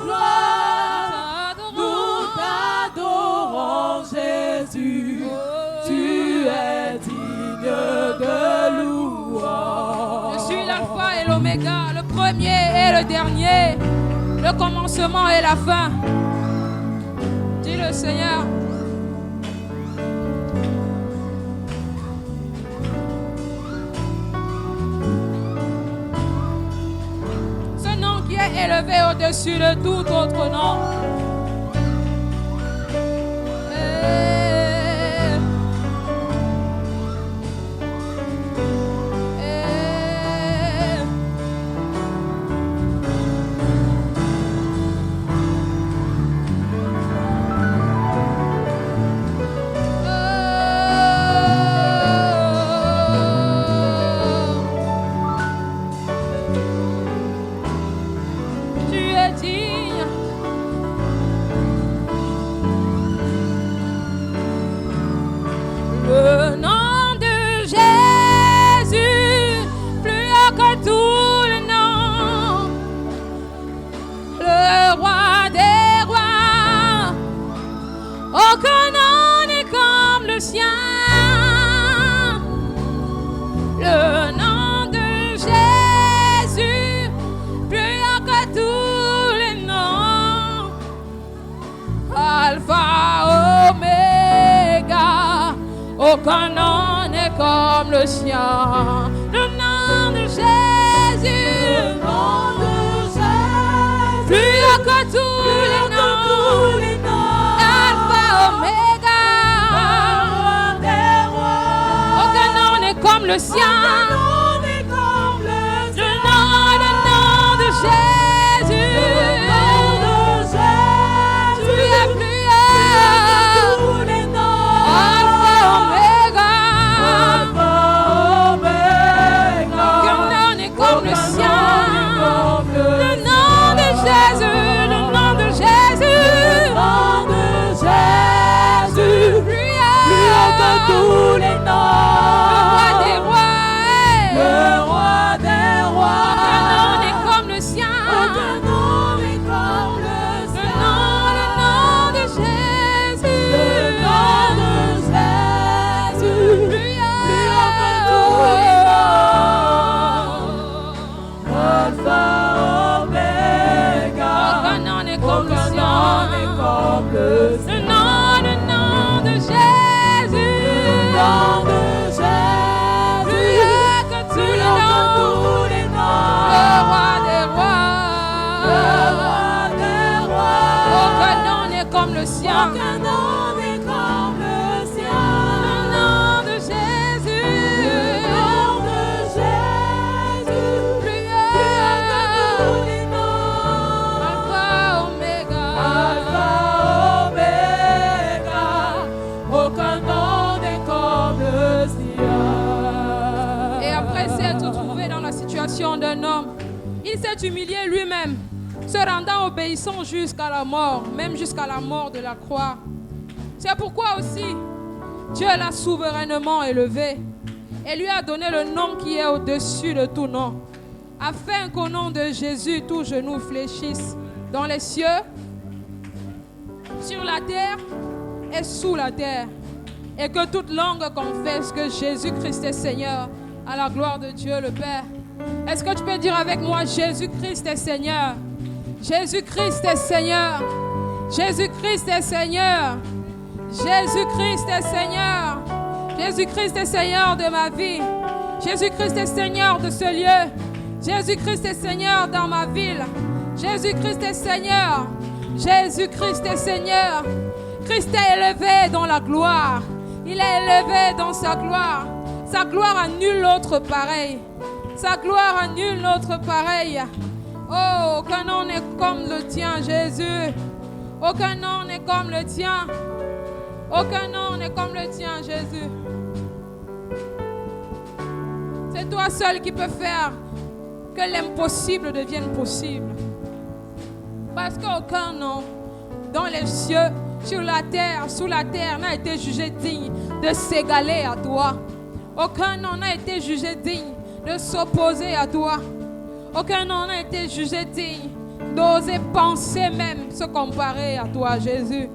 gloire. Nous t'adorons Jésus. Tu es digne de louange. Je suis l'alpha et l'oméga, le premier et le dernier, le commencement et la fin, dit le Seigneur. Ce nom qui est élevé au-dessus de tout autre nom. Tu es digne. Le nom de Jésus, plus haut que tout le nom. Le roi des rois, aucun nom n'est comme le sien. Le nom de Jésus, plus haut que tous les noms. Alpha, Aucun nom n'est comme le sien. Le nom de Jésus. Le nom de Jésus. Plus haut que tous les noms. Alpha, Oméga. Aucun nom n'est comme le sien. Le nom de Jésus. Tu es plus haut. Alpha, Oméga. Aucun nom n'est comme le sien. Le nom de Jésus. Le nom de Jésus. Plus haut que tous les noms. Le roi des rois. Aucun nom n'est comme le sien. Le nom de Jésus. Plus haut que tous les noms. Aucun nom n'est comme le sien. Le nom de Jésus. Plus haut que tous les noms. Le roi des rois. Aucun nom n'est comme le sien. Le nom de Jésus. Plus haut que tous les noms. Alpha, Oméga. Aucun nom n'est comme le sien. Et après s'être trouvé dans la situation d'un homme, il s'est humilié lui-même, se rendant obéissant jusqu'à la mort, même jusqu'à la mort de la croix. C'est pourquoi aussi Dieu l'a souverainement élevé et lui a donné le nom qui est au-dessus de tout nom, afin qu'au nom de Jésus, tout genou fléchisse dans les cieux, sur la terre et sous la terre, et que toute langue confesse que Jésus-Christ est Seigneur, à la gloire de Dieu le Père. Est-ce que tu peux dire avec moi, Jésus-Christ est Seigneur? Jésus-Christ est Seigneur. Jésus-Christ est Seigneur. Jésus-Christ est Seigneur. Jésus-Christ est Seigneur de ma vie. Jésus-Christ est Seigneur de ce lieu. Jésus-Christ est Seigneur dans ma ville. Jésus-Christ est Seigneur. Jésus-Christ est Seigneur. Christ est élevé dans la gloire. Il est élevé dans sa gloire. Sa gloire à nul autre pareil. Sa gloire à nul autre pareil. Oh, aucun nom n'est comme le tien, Jésus. Aucun nom n'est comme le tien. Aucun nom n'est comme le tien, Jésus. C'est toi seul qui peux faire que l'impossible devienne possible. Parce qu'aucun nom dans les cieux, sur la terre, sous la terre, n'a été jugé digne de s'égaler à toi. Aucun nom n'a été jugé digne de s'opposer à toi. Aucun nom n'a été jugé digne d'oser penser même se comparer à toi, Jésus.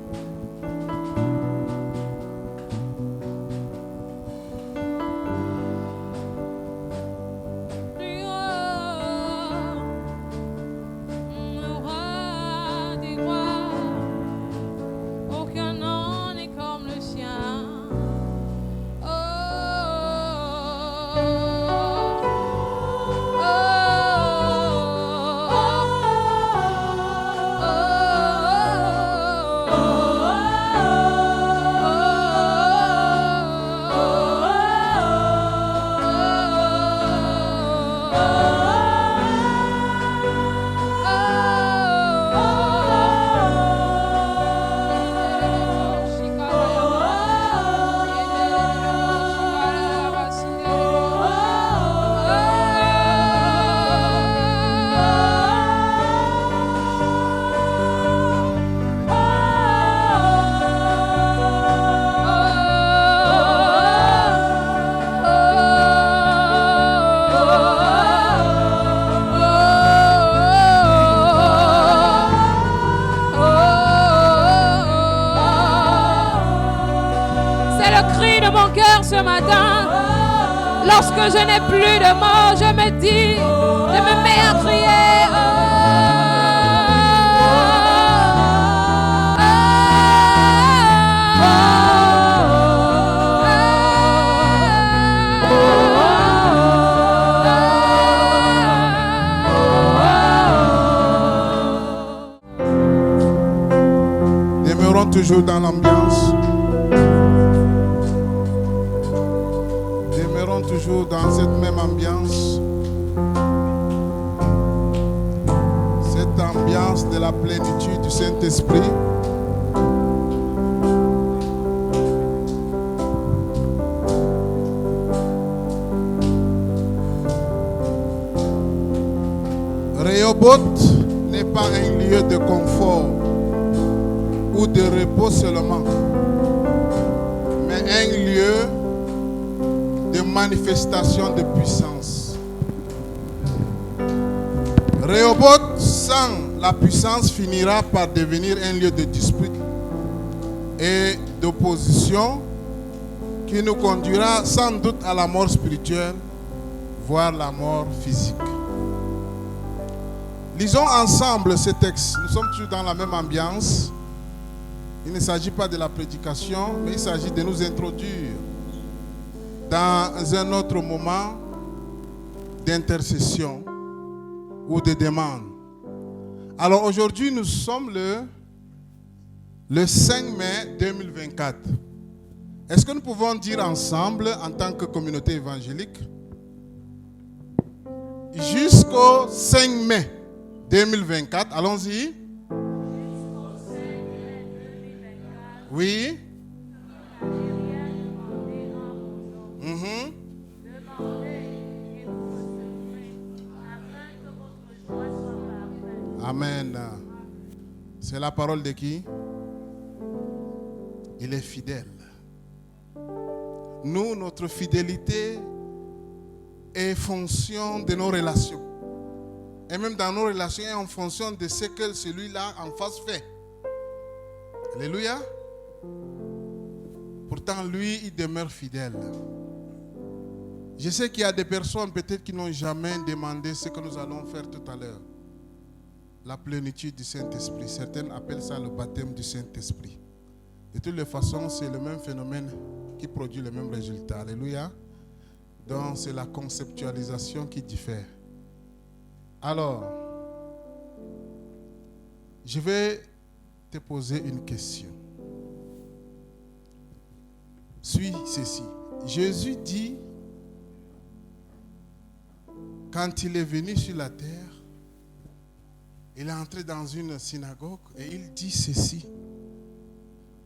Ce matin, lorsque je n'ai plus de mots, je me dis, je me mets à crier. Demeurons toujours dans l'ambiance. Demeurons toujours dans cette même ambiance. Cette ambiance de la plénitude du Saint-Esprit. Rehoboth n'est pas un lieu de confort ou de repos seulement, mais un lieu de manifestation de puissance. Rehoboth, sans la puissance, finira par devenir un lieu de dispute et d'opposition qui nous conduira sans doute à la mort spirituelle, voire la mort physique. Lisons ensemble ce texte. Nous sommes toujours dans la même ambiance. Il ne s'agit pas de la prédication, mais il s'agit de nous introduire dans un autre moment d'intercession ou de demande. Alors aujourd'hui, nous sommes le 5 mai 2024. Est-ce que nous pouvons dire ensemble, en tant que communauté évangélique, jusqu'au 5 mai 2024, allons-y. Oui. Amen. C'est la parole de qui? Il est fidèle. Nous, notre fidélité est fonction de nos relations. Et même dans nos relations, est en fonction de ce que celui-là en face fait. Alléluia. Pourtant, lui, il demeure fidèle. Je sais qu'il y a des personnes peut-être qui n'ont jamais demandé ce que nous allons faire tout à l'heure. La plénitude du Saint-Esprit. Certains appellent ça le baptême du Saint-Esprit. De toutes les façons, c'est le même phénomène qui produit le même résultat. Alléluia. Donc, c'est la conceptualisation qui diffère. Alors, je vais te poser une question. Suis ceci. Jésus dit, quand il est venu sur la terre, il est entré dans une synagogue et il dit ceci.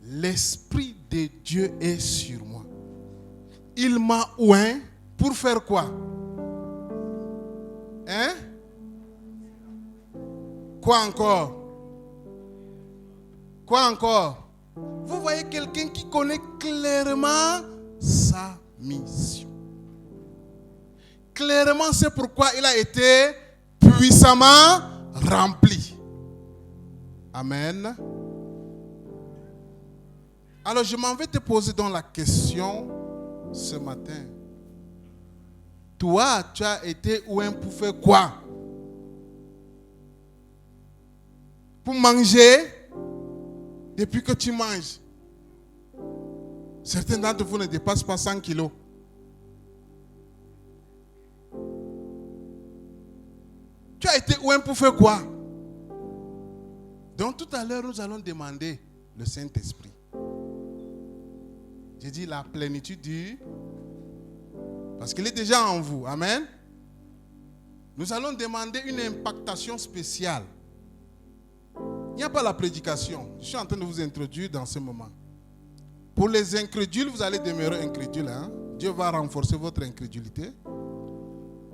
L'Esprit de Dieu est sur moi. Il m'a oint pour faire quoi? Hein? Quoi encore? Quoi encore? Vous voyez quelqu'un qui connaît clairement sa mission. Clairement, c'est pourquoi il a été puissamment rempli. Amen. Alors, je m'en vais te poser donc la question ce matin. Toi, tu as été oint pour faire quoi? Pour manger depuis que tu manges. Certains d'entre vous ne dépassent pas 100 kilos. Tu as été oint pour faire quoi? Donc tout à l'heure, nous allons demander le Saint-Esprit. J'ai dit la plénitude du... Parce qu'il est déjà en vous. Amen. Nous allons demander une impactation spéciale. Il n'y a pas la prédication. Je suis en train de vous introduire dans ce moment. Pour les incrédules, vous allez demeurer incrédules. Hein? Dieu va renforcer votre incrédulité.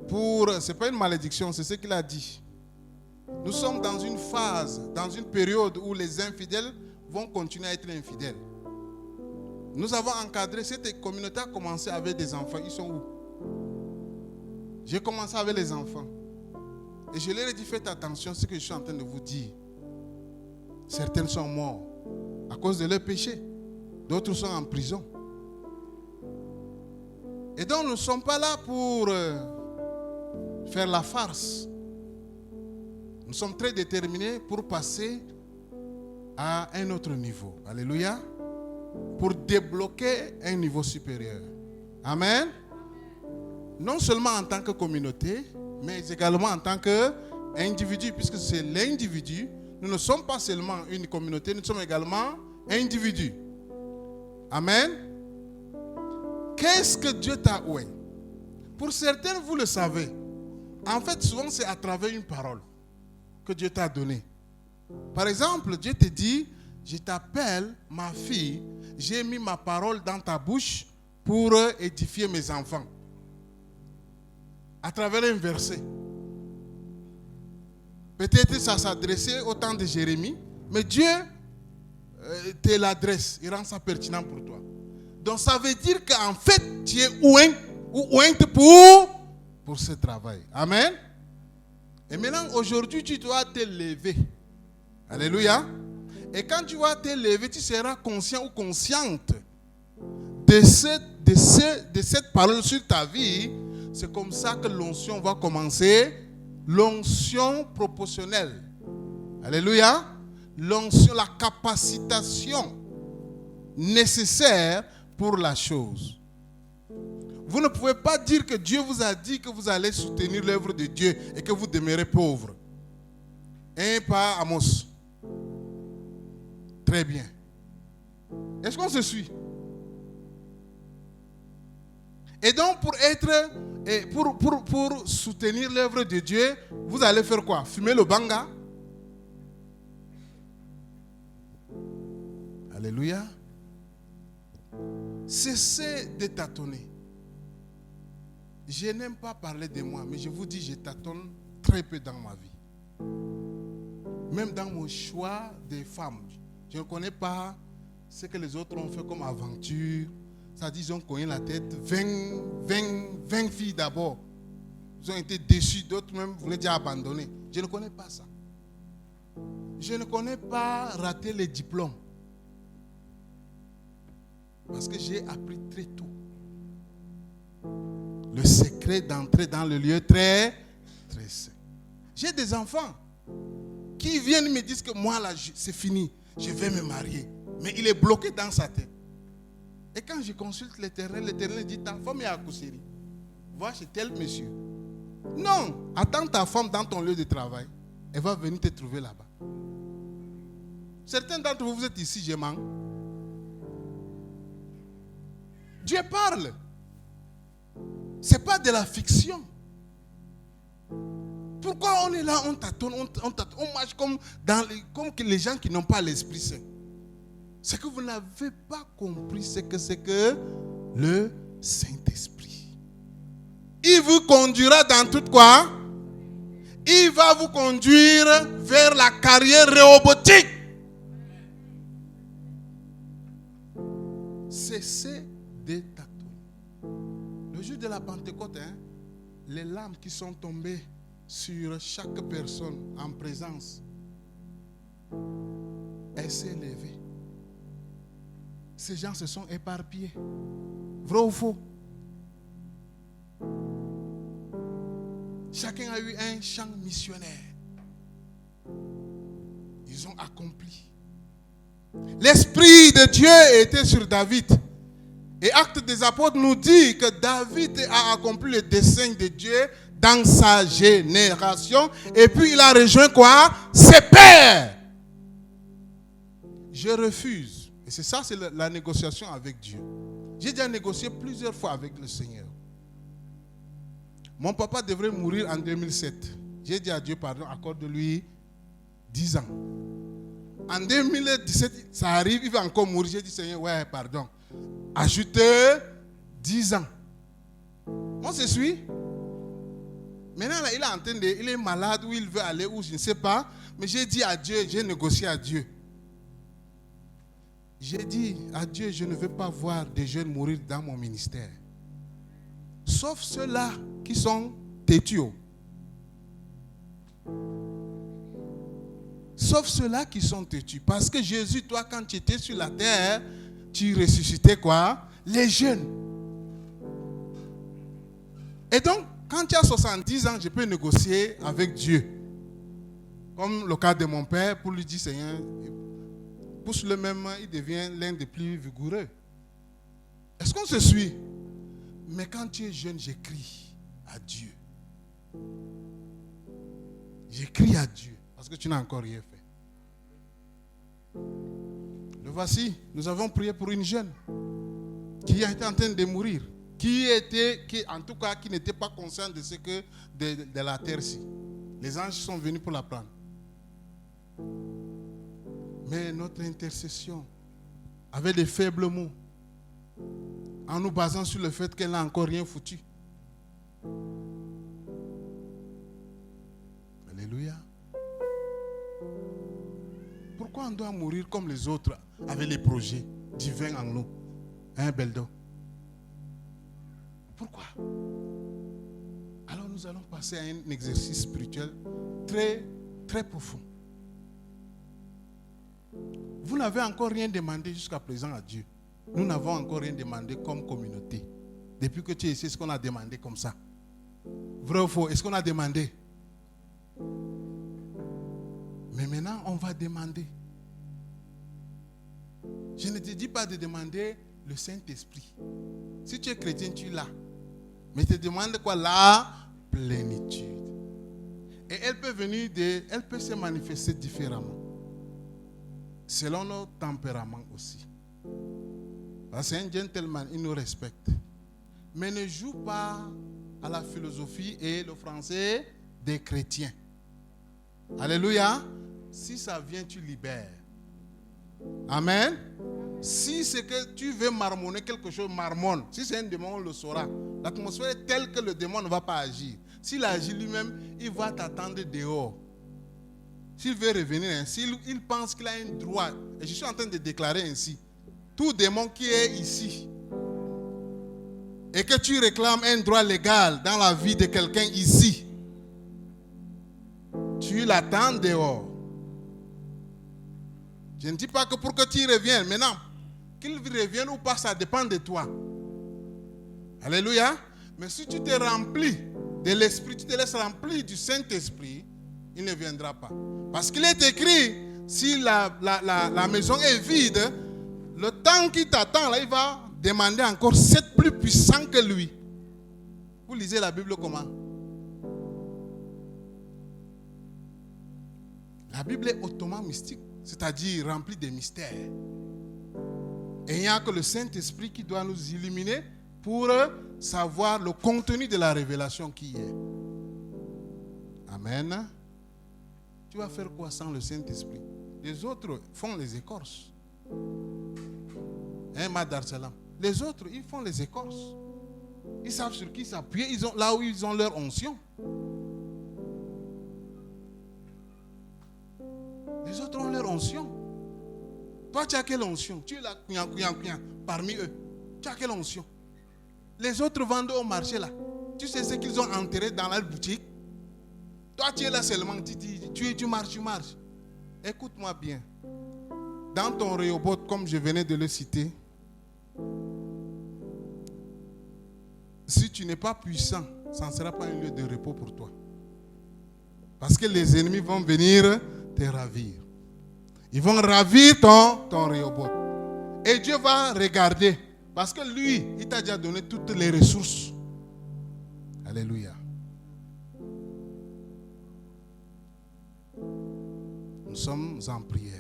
Ce n'est pas une malédiction, c'est ce qu'il a dit. Nous sommes dans une phase, dans une période où les infidèles vont continuer à être infidèles. Nous avons encadré, cette communauté a commencé avec des enfants. Ils sont où? J'ai commencé avec les enfants. Et je leur ai dit, faites attention à ce que je suis en train de vous dire. Certains sont morts à cause de leurs péchés. D'autres sont en prison. Et donc, nous ne sommes pas là pour faire la farce. Nous sommes très déterminés pour passer à un autre niveau. Alléluia. Pour débloquer un niveau supérieur. Amen. Non seulement en tant que communauté, mais également en tant qu'individu, puisque c'est l'individu. Nous ne sommes pas seulement une communauté, nous sommes également individu. Amen. Qu'est-ce que Dieu t'a oué? Pour certains, vous le savez. En fait, souvent, c'est à travers une parole que Dieu t'a donnée. Par exemple, Dieu te dit, je t'appelle ma fille, j'ai mis ma parole dans ta bouche pour édifier mes enfants. À travers un verset. Peut-être ça s'adressait au temps de Jérémie, mais Dieu te l'adresse, il rend ça pertinent pour toi. Donc ça veut dire qu'en fait, tu es ouïnt pour ce travail. Amen. Et maintenant, aujourd'hui, tu dois te lever. Alléluia. Et quand tu vas te lever, tu seras conscient ou consciente de cette parole sur ta vie. C'est comme ça que l'onction va commencer. L'onction proportionnelle. Alléluia. L'onction, la capacitation nécessaire pour la chose. Vous ne pouvez pas dire que Dieu vous a dit que vous allez soutenir l'œuvre de Dieu et que vous demeurez pauvre. Et pas Amos. Très bien. Est-ce qu'on se suit? Et donc pour soutenir l'œuvre de Dieu, vous allez faire quoi? Fumer le banga? Alléluia. Cessez de tâtonner. Je n'aime pas parler de moi, mais je vous dis, je tâtonne très peu dans ma vie. Même dans mon choix des femmes. Je ne connais pas ce que les autres ont fait comme aventure. Ça dit, ils ont cogné la tête. 20 filles d'abord. Ils ont été déçus. D'autres même voulaient dire abandonner. Je ne connais pas ça. Je ne connais pas rater les diplômes. Parce que j'ai appris très tôt le secret d'entrer dans le lieu très, très saint. J'ai des enfants qui viennent me dire que moi, là, c'est fini. Je vais me marier. Mais il est bloqué dans sa tête. Et quand je consulte l'Éternel dit, ta femme est à Kousséri. Va chez tel monsieur. Non, attends ta femme dans ton lieu de travail. Elle va venir te trouver là-bas. Certains d'entre vous, vous êtes ici, je mens. Dieu parle. Ce n'est pas de la fiction. Pourquoi on est là, on tâtonne, on marche comme les gens qui n'ont pas l'Esprit Saint? C'est que vous n'avez pas compris ce que c'est que le Saint-Esprit. Il vous conduira dans tout quoi? Il va vous conduire vers la carrière réhobotique. Cessez de tâtonner. Le jour de la Pentecôte, les larmes qui sont tombées sur chaque personne en présence, elle s'est levée. Ces gens se sont éparpillés. Vrai ou faux? Chacun a eu un chant missionnaire. Ils ont accompli. L'Esprit de Dieu était sur David. Et Actes des Apôtres nous dit que David a accompli le dessein de Dieu dans sa génération. Et puis il a rejoint quoi? Ses pères. Je refuse. Et c'est ça, c'est la négociation avec Dieu. J'ai déjà négocié plusieurs fois avec le Seigneur. Mon papa devrait mourir en 2007. J'ai dit à Dieu, pardon, accorde-lui 10 ans. En 2017, ça arrive, il va encore mourir. J'ai dit, Seigneur, ouais, pardon. Ajoutez 10 ans. On se suit? Maintenant, là, il est malade, où il veut aller, où je ne sais pas. Mais j'ai dit à Dieu, j'ai négocié à Dieu. J'ai dit à Dieu, je ne veux pas voir des jeunes mourir dans mon ministère. Sauf ceux-là qui sont têtus. Sauf ceux-là qui sont têtus. Parce que Jésus, toi, quand tu étais sur la terre, tu ressuscitais quoi? Les jeunes. Et donc, quand tu as 70 ans, je peux négocier avec Dieu. Comme le cas de mon père, pour lui dire, Seigneur, pousse-le même, il devient l'un des plus vigoureux. Est-ce qu'on se suit? Mais quand tu es jeune, j'écris à Dieu. J'écris à Dieu parce que tu n'as encore rien fait. Le voici, nous avons prié pour une jeune qui était en train de mourir, qui n'était pas consciente de ce que de la terre-ci. Les anges sont venus pour la prendre. Mais notre intercession, avec des faibles mots, en nous basant sur le fait qu'elle n'a encore rien foutu. Alléluia. Pourquoi on doit mourir comme les autres avec les projets divins en nous? Hein, Beldo? Pourquoi? Alors nous allons passer à un exercice spirituel très, très profond. Vous n'avez encore rien demandé jusqu'à présent à Dieu. Nous n'avons encore rien demandé comme communauté. Depuis que tu es ici, est-ce qu'on a demandé comme ça? Vrai ou faux? Est-ce qu'on a demandé? Mais maintenant, on va demander. Je ne te dis pas de demander le Saint-Esprit. Si tu es chrétien, tu l'as. Mais te demande quoi? La plénitude. Et elle peut venir elle peut se manifester différemment. Selon nos tempéraments aussi. Parce que c'est un gentleman, il nous respecte. Mais ne joue pas à la philosophie et le français des chrétiens. Alléluia. Si ça vient, tu libères. Amen. Si c'est que tu veux marmonner quelque chose, marmonne. Si c'est un démon, on le saura. L'atmosphère est telle que le démon ne va pas agir. S'il agit lui-même, il va t'attendre dehors. S'il veut revenir, s'il pense qu'il a un droit, et je suis en train de déclarer ainsi, tout démon qui est ici, et que tu réclames un droit légal dans la vie de quelqu'un ici, tu l'attends dehors. Je ne dis pas que pour que tu reviennes, maintenant, qu'il revienne ou pas, ça dépend de toi. Alléluia. Mais si tu te remplis de l'Esprit, tu te laisses remplir du Saint-Esprit, il ne viendra pas. Parce qu'il est écrit, si la maison est vide, le temps qui t'attend, là, il va demander encore 7 plus puissants que lui. Vous lisez la Bible comment? La Bible est hautement mystique, c'est-à-dire remplie de mystères. Et il n'y a que le Saint-Esprit qui doit nous illuminer pour savoir le contenu de la révélation qui est. Amen. Tu vas faire quoi sans le Saint-Esprit? Les autres font les écorces. Hein, Madar Salam? Les autres, ils font les écorces. Ils savent sur qui s'appuyer. Là où ils ont leur onction. Les autres ont leur onction. Toi, tu as quelle onction? Tu es là, parmi eux. Tu as quelle onction? Les autres vendent au marché là. Tu sais ce qu'ils ont enterré dans la boutique? Toi, tu es là seulement. Tu marches. Écoute-moi bien. Dans ton Rehoboth, comme je venais de le citer, si tu n'es pas puissant, ça ne sera pas un lieu de repos pour toi. Parce que les ennemis vont venir te ravir. Ils vont ravir ton Rehoboth. Et Dieu va regarder. Parce que lui, il t'a déjà donné toutes les ressources. Alléluia. Nous sommes en prière.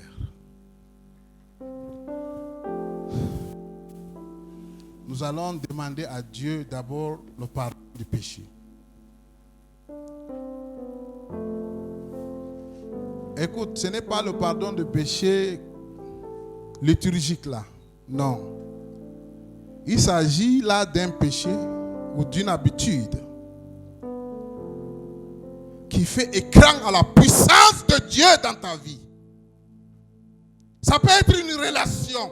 Nous allons demander à Dieu d'abord le pardon du péché. Écoute, ce n'est pas le pardon du péché liturgique là. Non. Il s'agit là d'un péché ou d'une habitude qui fait écran à la puissance de Dieu dans ta vie. Ça peut être une relation.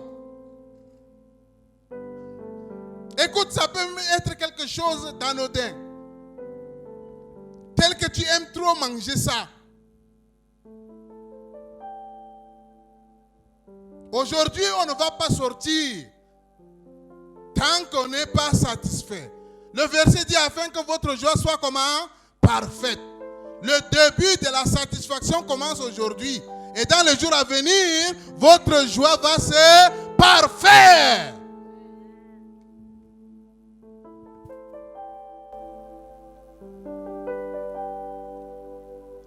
Écoute, ça peut être quelque chose d'anodin. Tel que tu aimes trop manger ça. Aujourd'hui, on ne va pas sortir tant qu'on n'est pas satisfait. Le verset dit afin que votre joie soit comment? Parfaite. Le début de la satisfaction commence aujourd'hui. Et dans les jours à venir, votre joie va se parfaire.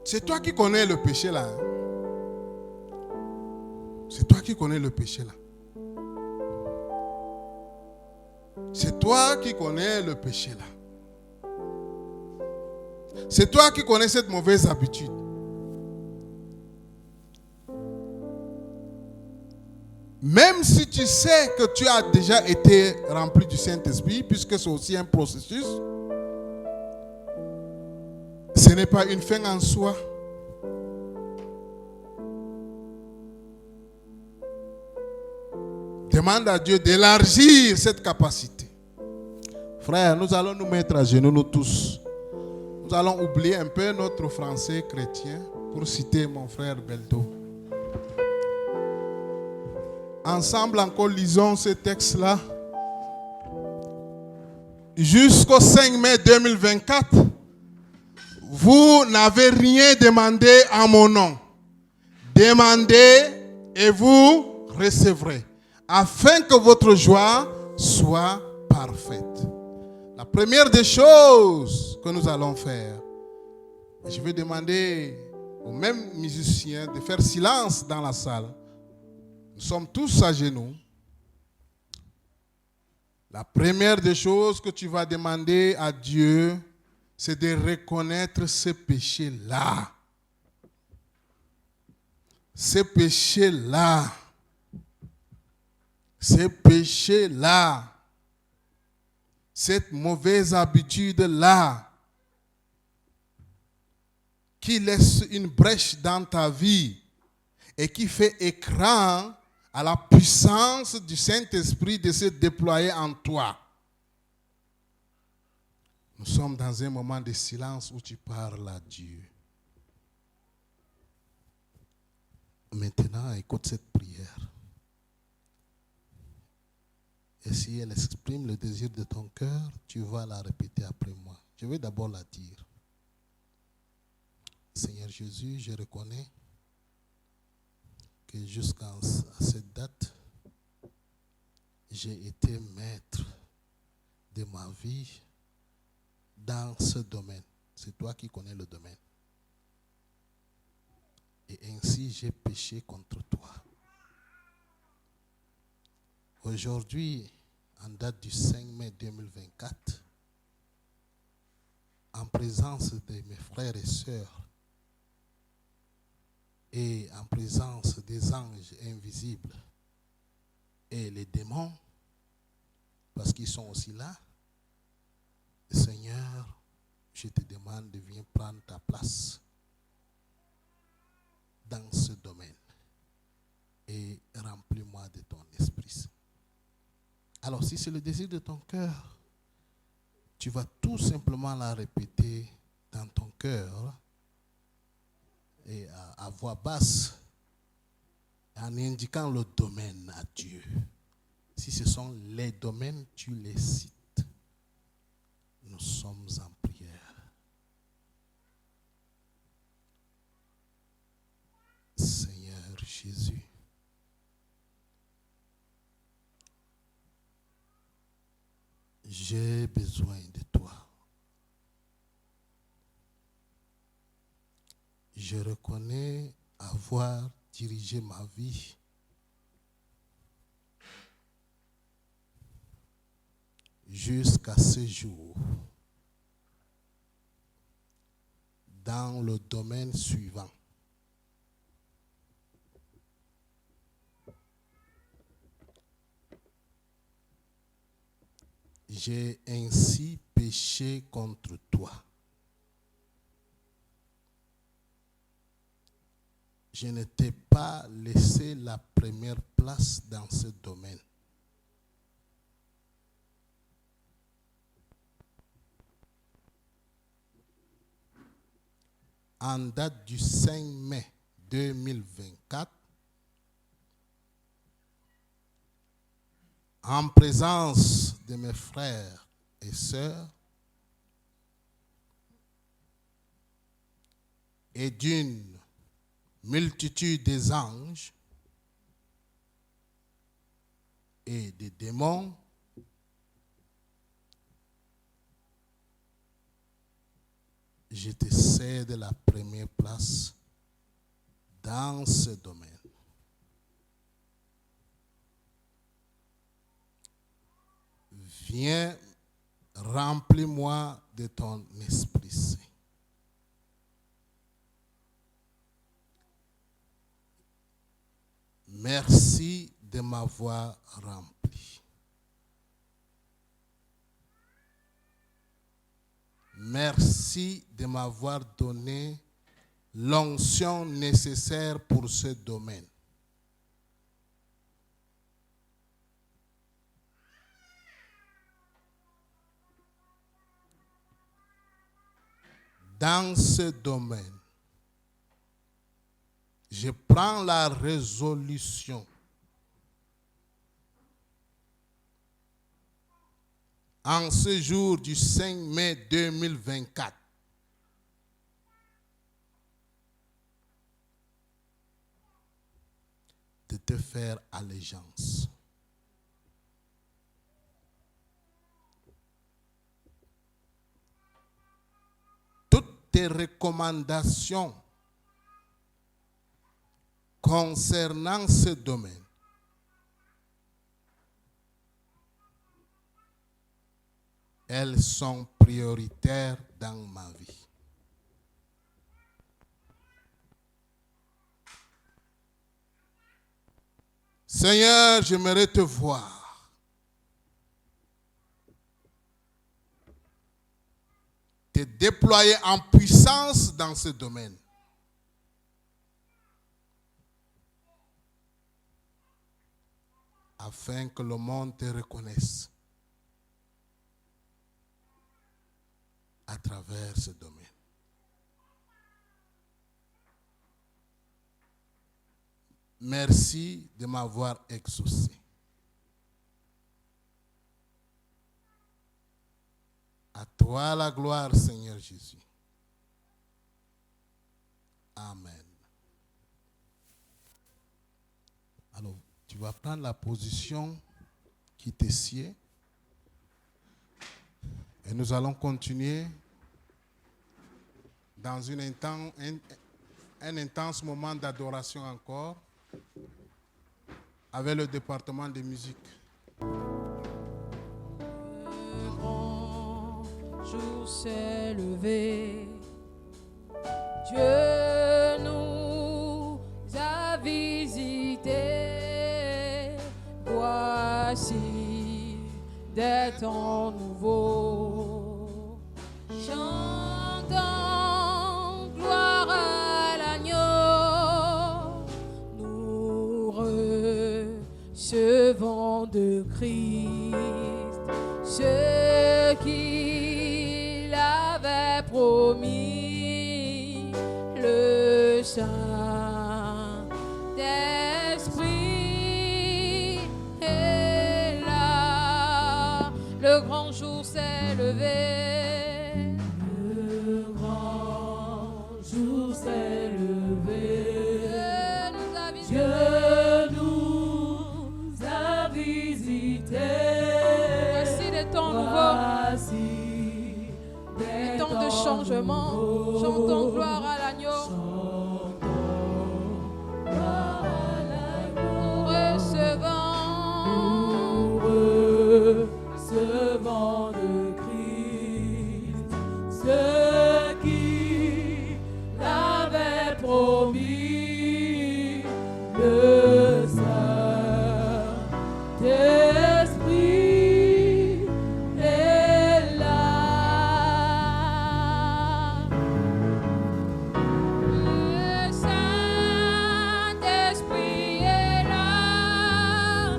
C'est toi qui connais le péché là. C'est toi qui connais le péché là. C'est toi qui connais le péché là. C'est toi qui connais cette mauvaise habitude. Même si tu sais que tu as déjà été rempli du Saint-Esprit, puisque c'est aussi un processus, ce n'est pas une fin en soi. Demande à Dieu d'élargir cette capacité. Frère, nous allons nous mettre à genoux, nous tous. Nous allons oublier un peu notre français chrétien pour citer mon frère Beldo. Ensemble, encore lisons ce texte-là. Jusqu'au 5 mai 2024, vous n'avez rien demandé en mon nom. Demandez et vous recevrez, afin que votre joie soit parfaite. La première des choses que nous allons faire, je vais demander aux mêmes musiciens de faire silence dans la salle. Nous sommes tous à genoux. La première des choses que tu vas demander à Dieu, c'est de reconnaître ces péchés-là. Ces péchés-là. Ces péchés-là. Cette mauvaise habitude-là qui laisse une brèche dans ta vie et qui fait écran à la puissance du Saint-Esprit de se déployer en toi. Nous sommes dans un moment de silence où tu parles à Dieu. Maintenant, écoute cette prière. Et si elle exprime le désir de ton cœur, tu vas la répéter après moi. Je vais d'abord la dire. Seigneur Jésus, je reconnais que jusqu'à cette date, j'ai été maître de ma vie dans ce domaine. C'est toi qui connais le domaine. Et ainsi, j'ai péché contre toi. Aujourd'hui, en date du 5 mai 2024, en présence de mes frères et sœurs et en présence des anges invisibles et les démons, parce qu'ils sont aussi là, Seigneur, je te demande de venir prendre ta place dans ce domaine et remplis-moi de ton esprit. Alors, si c'est le désir de ton cœur, tu vas tout simplement la répéter dans ton cœur et à voix basse, en indiquant le domaine à Dieu. Si ce sont les domaines, tu les cites. Nous sommes en prière. Seigneur Jésus, j'ai besoin de toi. Je reconnais avoir dirigé ma vie jusqu'à ce jour dans le domaine suivant. J'ai ainsi péché contre toi. Je ne t'ai pas laissé la première place dans ce domaine. En date du 5 mai 2024, en présence de mes frères et sœurs et d'une multitude des anges et des démons, je te cède la première place dans ce domaine. Viens, remplis-moi de ton Esprit Saint. Merci de m'avoir rempli. Merci de m'avoir donné l'onction nécessaire pour ce domaine. Dans ce domaine, je prends la résolution en ce jour du 5 mai 2024 de te faire allégeance. Toutes tes recommandations concernant ce domaine elles sont prioritaires dans ma vie. Seigneur, j'aimerais te voir. Te déployer en puissance dans ce domaine. Afin que le monde te reconnaisse à travers ce domaine. Merci de m'avoir exaucé. À toi la gloire, Seigneur Jésus. Amen. Alors, tu vas prendre la position qui te sied. Et nous allons continuer dans un intense moment d'adoration encore avec le département de musique. Le grand jour s'est levé. Dieu nous a visités. Voici des temps nouveaux. Chantons gloire à l'agneau. Nous recevons de Christ ce qu'il avait promis, le Saint-Esprit est là. Le grand jour s'est levé. Le grand jour s'est levé. Dieu nous a visités. Voici des temps nouveaux, des temps de changement. Chantons gloire à l'agneau. Nous recevons de Christ ce qu'il avait promis, le Saint-Esprit est là. Le Saint-Esprit est là.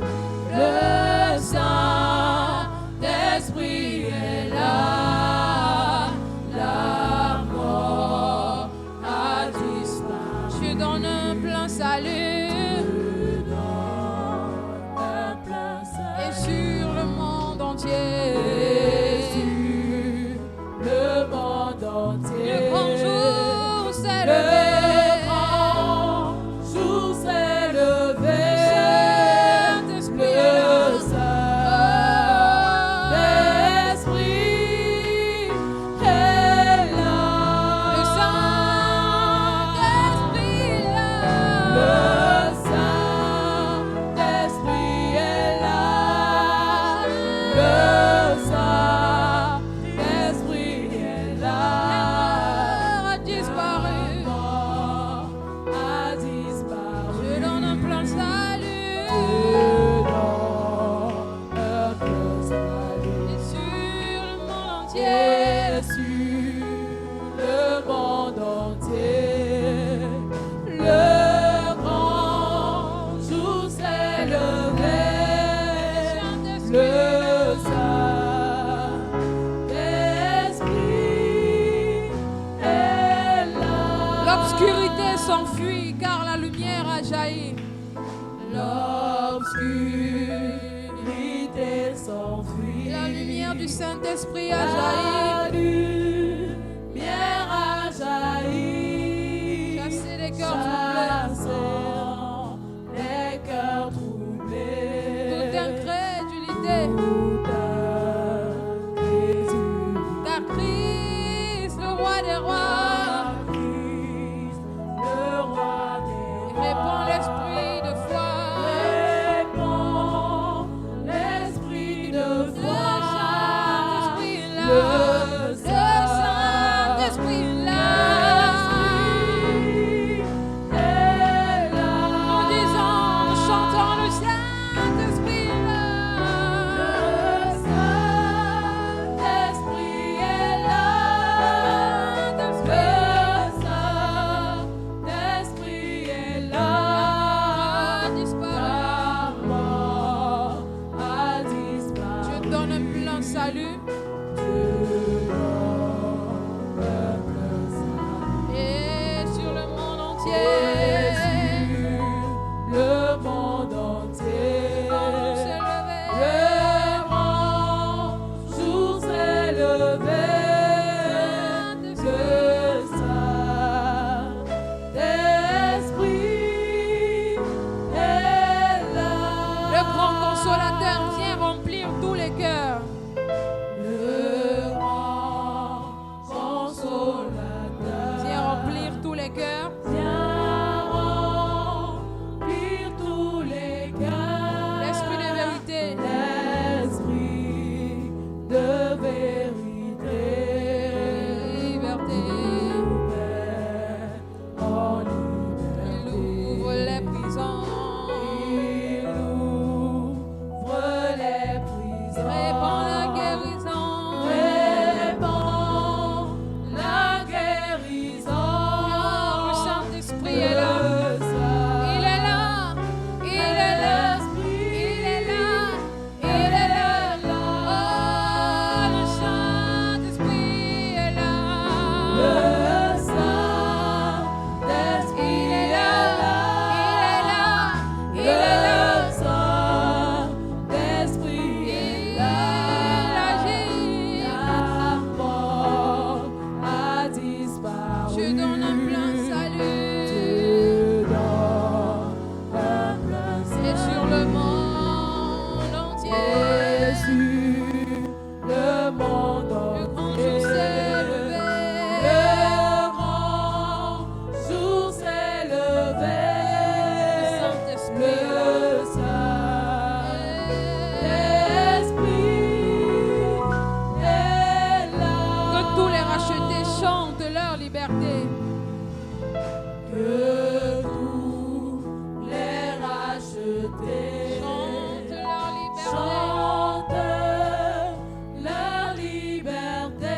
Le Saint-Esprit est là. La mort a disparu. Je donne un plein salut. Je donne un plein jaillit. L'obscurité s'enfuit. La lumière du Saint-Esprit a La jailli. lumière a jailli. Chasser les cœurs troublés. Chassant les cœurs troublés. Toute incrédulité. Car Christ, le roi des rois, il répand l'esprit de foi. Le Saint-Esprit est là. Nous disons, nous chantons, le Saint-Esprit est là. Saint-Esprit est là. Le Saint-Esprit est là. A disparu. La mort a disparu. Dieu donne un plein salut. Et sur le monde entier, Le monde entier. on s'est levé. Le grand jour s'est levé. Le Saint-Esprit est là. Le grand consolateur vient remplir tous les cœurs. Le grand consolateur Vient remplir tous les cœurs. vient remplir tous les cœurs. L'esprit de vérité. L'esprit de vérité. Liberté. En Il liberté. ouvre les prisons. Il ouvre les prisons. Répand la guérison. Répand la guérison. Le Saint-Esprit est là. Le Il est là. Il est là. Il est là. Il est là. Oh, le Saint-Esprit est là. Le Saint-Esprit Il est est là. là. Il est là. Il est Le là. Saint-Esprit est là. Il agit. La mort a disparu. Je donne un plein salut. Dieu donne un plein Et sur le monde entier, Et sur le monde le grand jour entier. s'est levé. Le grand jour s'est levé. Le Saint-Esprit Le est là. Saint-Esprit est là. Que tous les rachetés chantent leur liberté. Que tous les rachetés Chantent leur liberté. chantent leur liberté.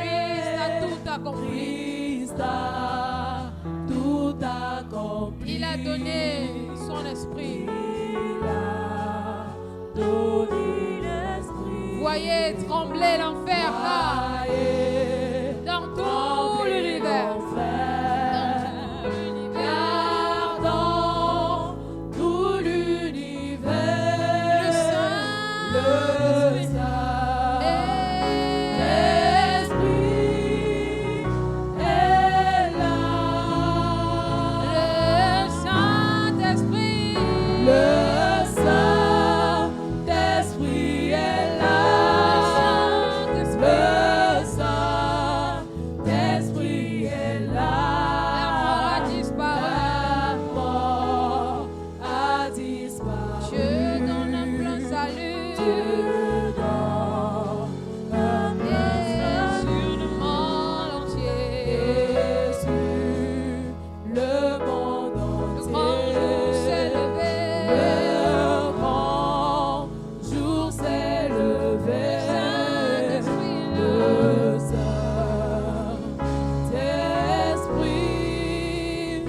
Christ a tout accompli. Christ a tout accompli. Il a donné son esprit. Il a donné l'esprit. Voyez trembler l'enfer là, Voyez dans tout trembler l'univers. l'enfer. Dans tout l'univers. Car dans tout l'univers, Le Saint-Esprit est là. Le Saint-Esprit. Le Saint-Esprit est là. Le Saint-Esprit est là. La mort a disparu. La mort a disparu. Dieu donne un plein salut. Dieu donne un plein Et sur le monde entier, Et sur le monde le entier. grand jour s'est levé. Le grand jour s'est levé. Saint-Esprit est là. Le Saint-Esprit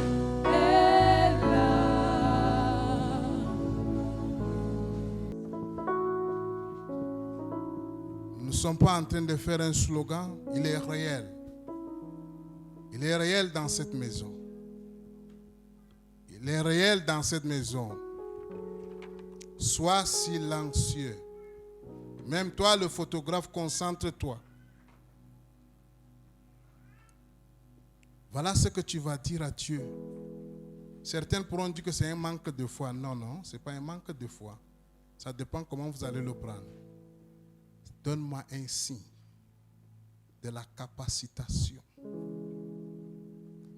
est là. Nous ne sommes pas en train de faire un slogan, il est réel. Il est réel dans cette maison. il est réel dans cette maison. Sois silencieux. Même toi, le photographe, concentre-toi. Voilà ce que tu vas dire à Dieu. Certains pourront dire que c'est un manque de foi. Non, non, ce n'est pas un manque de foi. Ça dépend comment vous allez le prendre. Donne-moi un signe de la capacitation.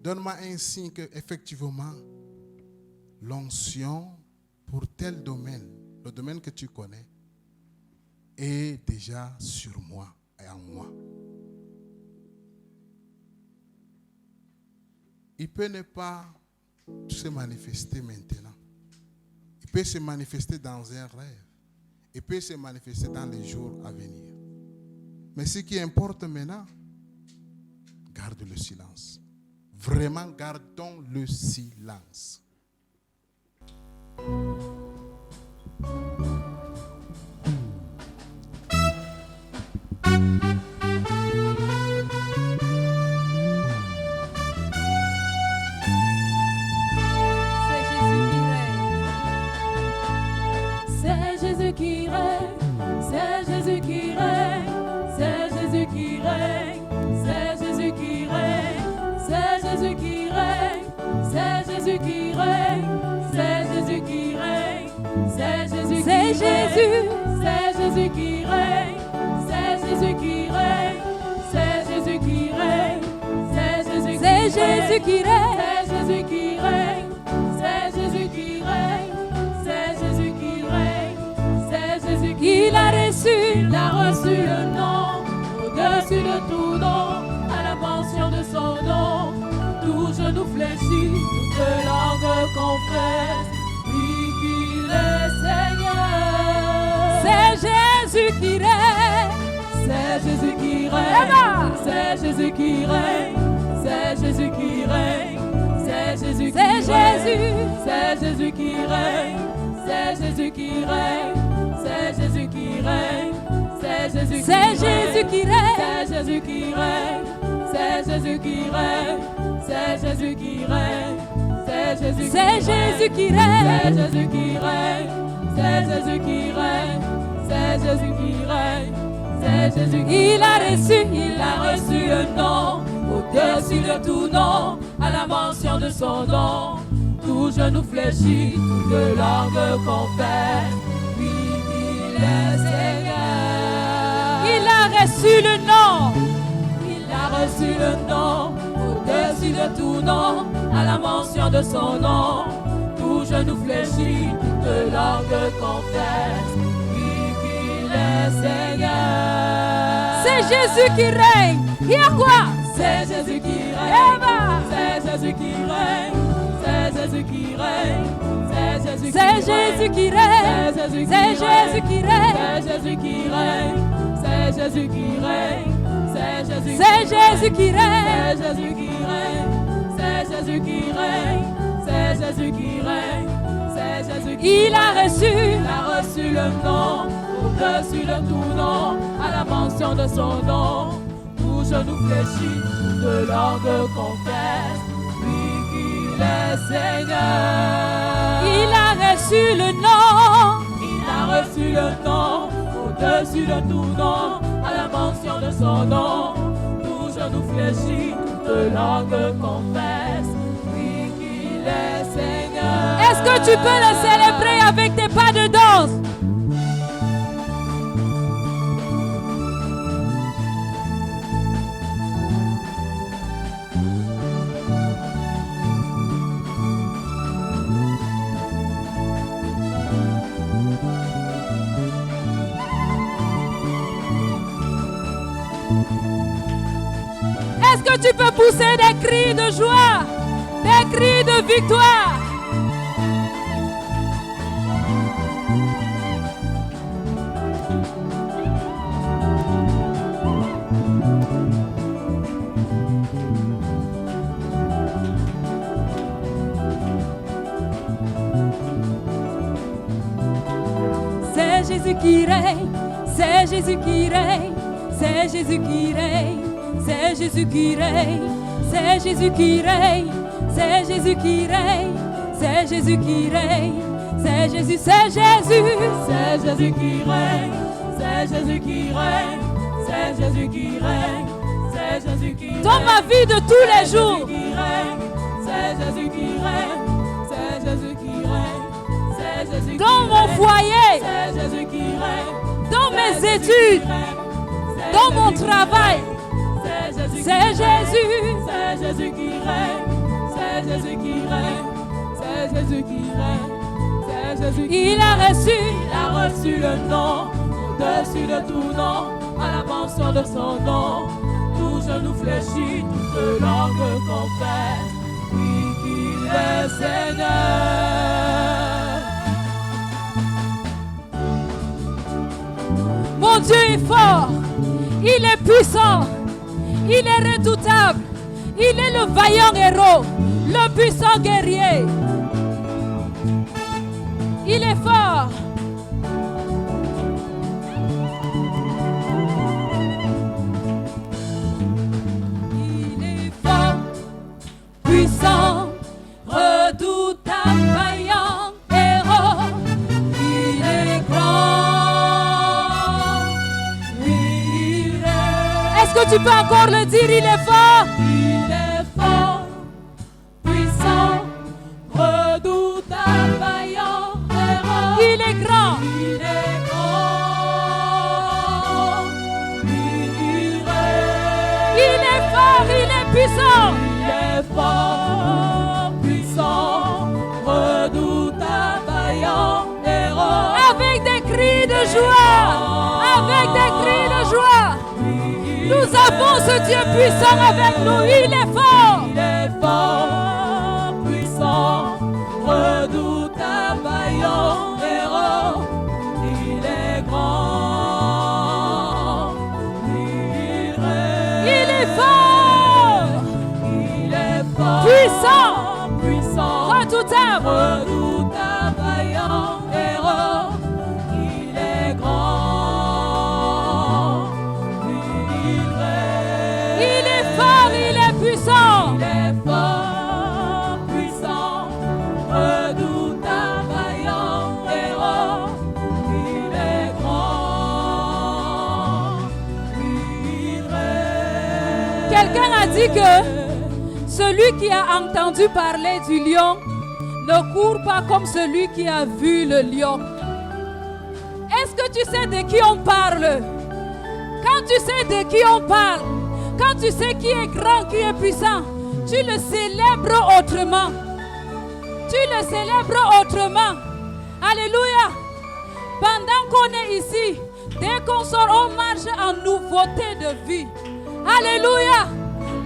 Donne-moi un signe que effectivement l'onction pour tel domaine, le domaine que tu connais, est déjà sur moi et en moi. Il peut ne pas se manifester maintenant. Il peut se manifester dans un rêve. Il peut se manifester dans les jours à venir. Mais ce qui importe maintenant, garde le silence. Vraiment, gardons le silence. C'est Jésus qui règne, c'est Jésus qui règne, c'est Jésus qui règne, c'est Jésus qui règne, c'est Jésus qui règne, c'est Jésus qui règne, c'est Jésus qui règne, c'est Jésus qui règne, c'est Jésus qui règne, c'est Jésus qui règne, c'est Jésus qui règne, c'est Jésus qui règne, c'est Jésus qui règne, c'est Jésus qui règne, c'est Jésus qui règne, c'est Jésus qui il a reçu le nom au-dessus de tout nom, à la mention de son nom, tout genou fléchit, toute langue confesse, lui qu'il est Seigneur. C'est Jésus qui règne, c'est Jésus qui règne, c'est Jésus qui règne, c'est Jésus qui règne, c'est Jésus qui règne, c'est Jésus qui règne, c'est Jésus qui règne, c'est Jésus qui règne, c'est Jésus qui règne, c'est Jésus qui règne, c'est Jésus qui règne, c'est Jésus qui règne, c'est Jésus qui règne, c'est Jésus qui règne, c'est Jésus qui règne, c'est Jésus qui règne, c'est Jésus. Il a reçu le nom au-dessus de tout nom, à la mention de son nom, tout genou fléchit, toute langue confesse, lui qu'il est Seigneur. Il a reçu le nom, il a reçu le nom au-dessus de tout nom, à la mention de son nom, tout genou fléchit, toute langue confesse, lui qu'il est Seigneur. C'est Jésus qui règne. Il y a quoi? C'est Jésus qui règne, c'est Jésus qui règne, c'est Jésus qui règne, c'est Jésus qui règne, c'est Jésus qui règne, c'est Jésus qui règne, c'est Jésus qui règne, c'est Jésus qui règne, c'est Jésus qui règne, c'est Jésus qui règne, c'est Jésus qui règne, c'est Jésus qui règne. Il a reçu le nom au-dessus de tout nom, à la mention de son nom, tout genou fléchit, de langue confesse, lui qu'il est Seigneur. Il a reçu le nom, il a reçu le nom au-dessus de tout nom, à la mention de son nom, tout genou fléchit, de langue confesse, lui qu'il est Seigneur. Est-ce que tu peux le célébrer avec tes pas de danse? Est-ce que tu peux pousser des cris de joie, des cris de victoire? C'est Jésus qui règne, c'est Jésus qui règne, c'est Jésus qui règne. C'est Jésus qui règne, c'est Jésus qui règne, c'est Jésus qui règne, C'est Jésus qui règne. C'est Jésus, c'est Jésus. C'est Jésus qui règne. C'est Jésus qui règne. C'est Jésus qui règne. C'est Jésus qui règne. Dans ma vie de tous les jours. C'est Jésus qui règne. C'est Jésus qui règne. C'est Jésus qui règne. Dans mon foyer. C'est Jésus qui règne. Dans mes études. Dans mon travail. C'est Jésus. C'est Jésus. C'est Jésus qui règne. C'est Jésus qui règne. C'est Jésus qui règne. C'est Jésus qui Il a reçu. Il a reçu le nom au-dessus de tout nom. À la mention de son nom, tout genou fléchit, toute langue confesse, oui qu'il est Seigneur. Mon Dieu est fort. Il est puissant. Il est redoutable. Il est le vaillant héros, le puissant guerrier. Il est fort. Il est fort, puissant, redoutable, vaillant héros. Il est grand. Il est... Est-ce que tu peux encore le dire? Il est fort. Il est fort, puissant, redoutable, vaillant héros. Il est grand. Il est grand. Il est fort, il est puissant. Il est fort, puissant, redoutable, vaillant héros. Avec des cris de joie. Avec des cris de joie. Nous avons ce Dieu puissant avec nous. Il est fort. Il est fort, puissant, redoutable, vaillant héros. Il est grand. Il est fort. Il est fort, Puissant. puissant, Redoutable. redoutable, vaillant héros. Il est grand. Il est fort, il est puissant. Il est fort, puissant, redoutable, vaillant héros. Il est grand. Il règne. Quelqu'un a dit que celui qui a entendu parler du lion ne court pas comme celui qui a vu le lion. Est-ce que tu sais de qui on parle? Quand tu sais de qui on parle, quand tu sais qui est grand, qui est puissant, tu le célèbres autrement. Tu le célèbres autrement. Alléluia. Pendant qu'on est ici, dès qu'on sort, on marche en nouveauté de vie. Alléluia.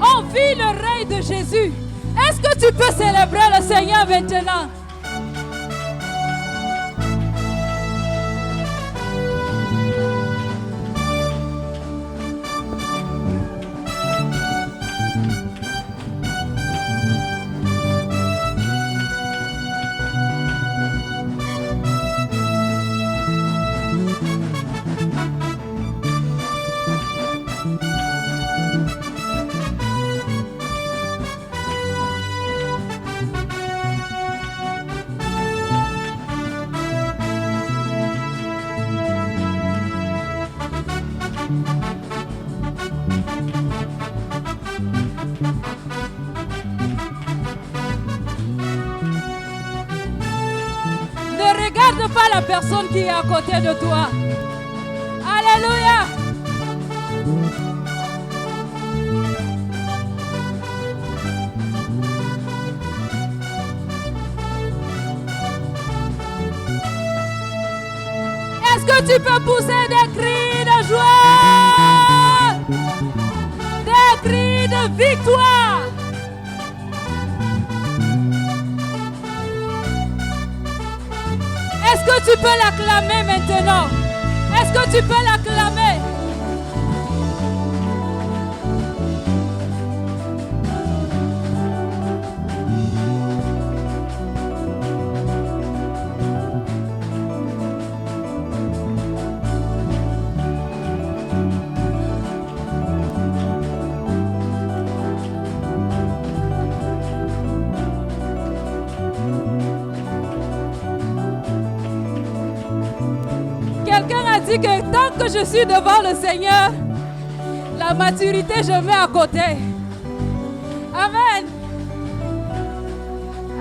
On vit le règne de Jésus. Est-ce que tu peux célébrer le Seigneur maintenant? Ne regarde pas la personne qui est à côté de toi. Alléluia. Est-ce que tu peux pousser des cris de joie? Des cris de victoire? Est-ce que tu peux l'acclamer maintenant? Est-ce que tu peux l'acclamer? dit que tant que je suis devant le Seigneur, la maturité, je mets à côté. Amen.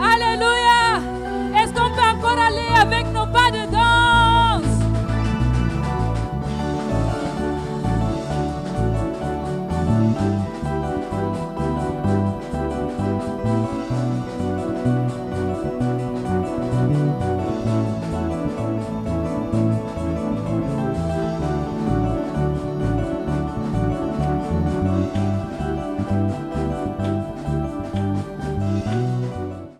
Alléluia.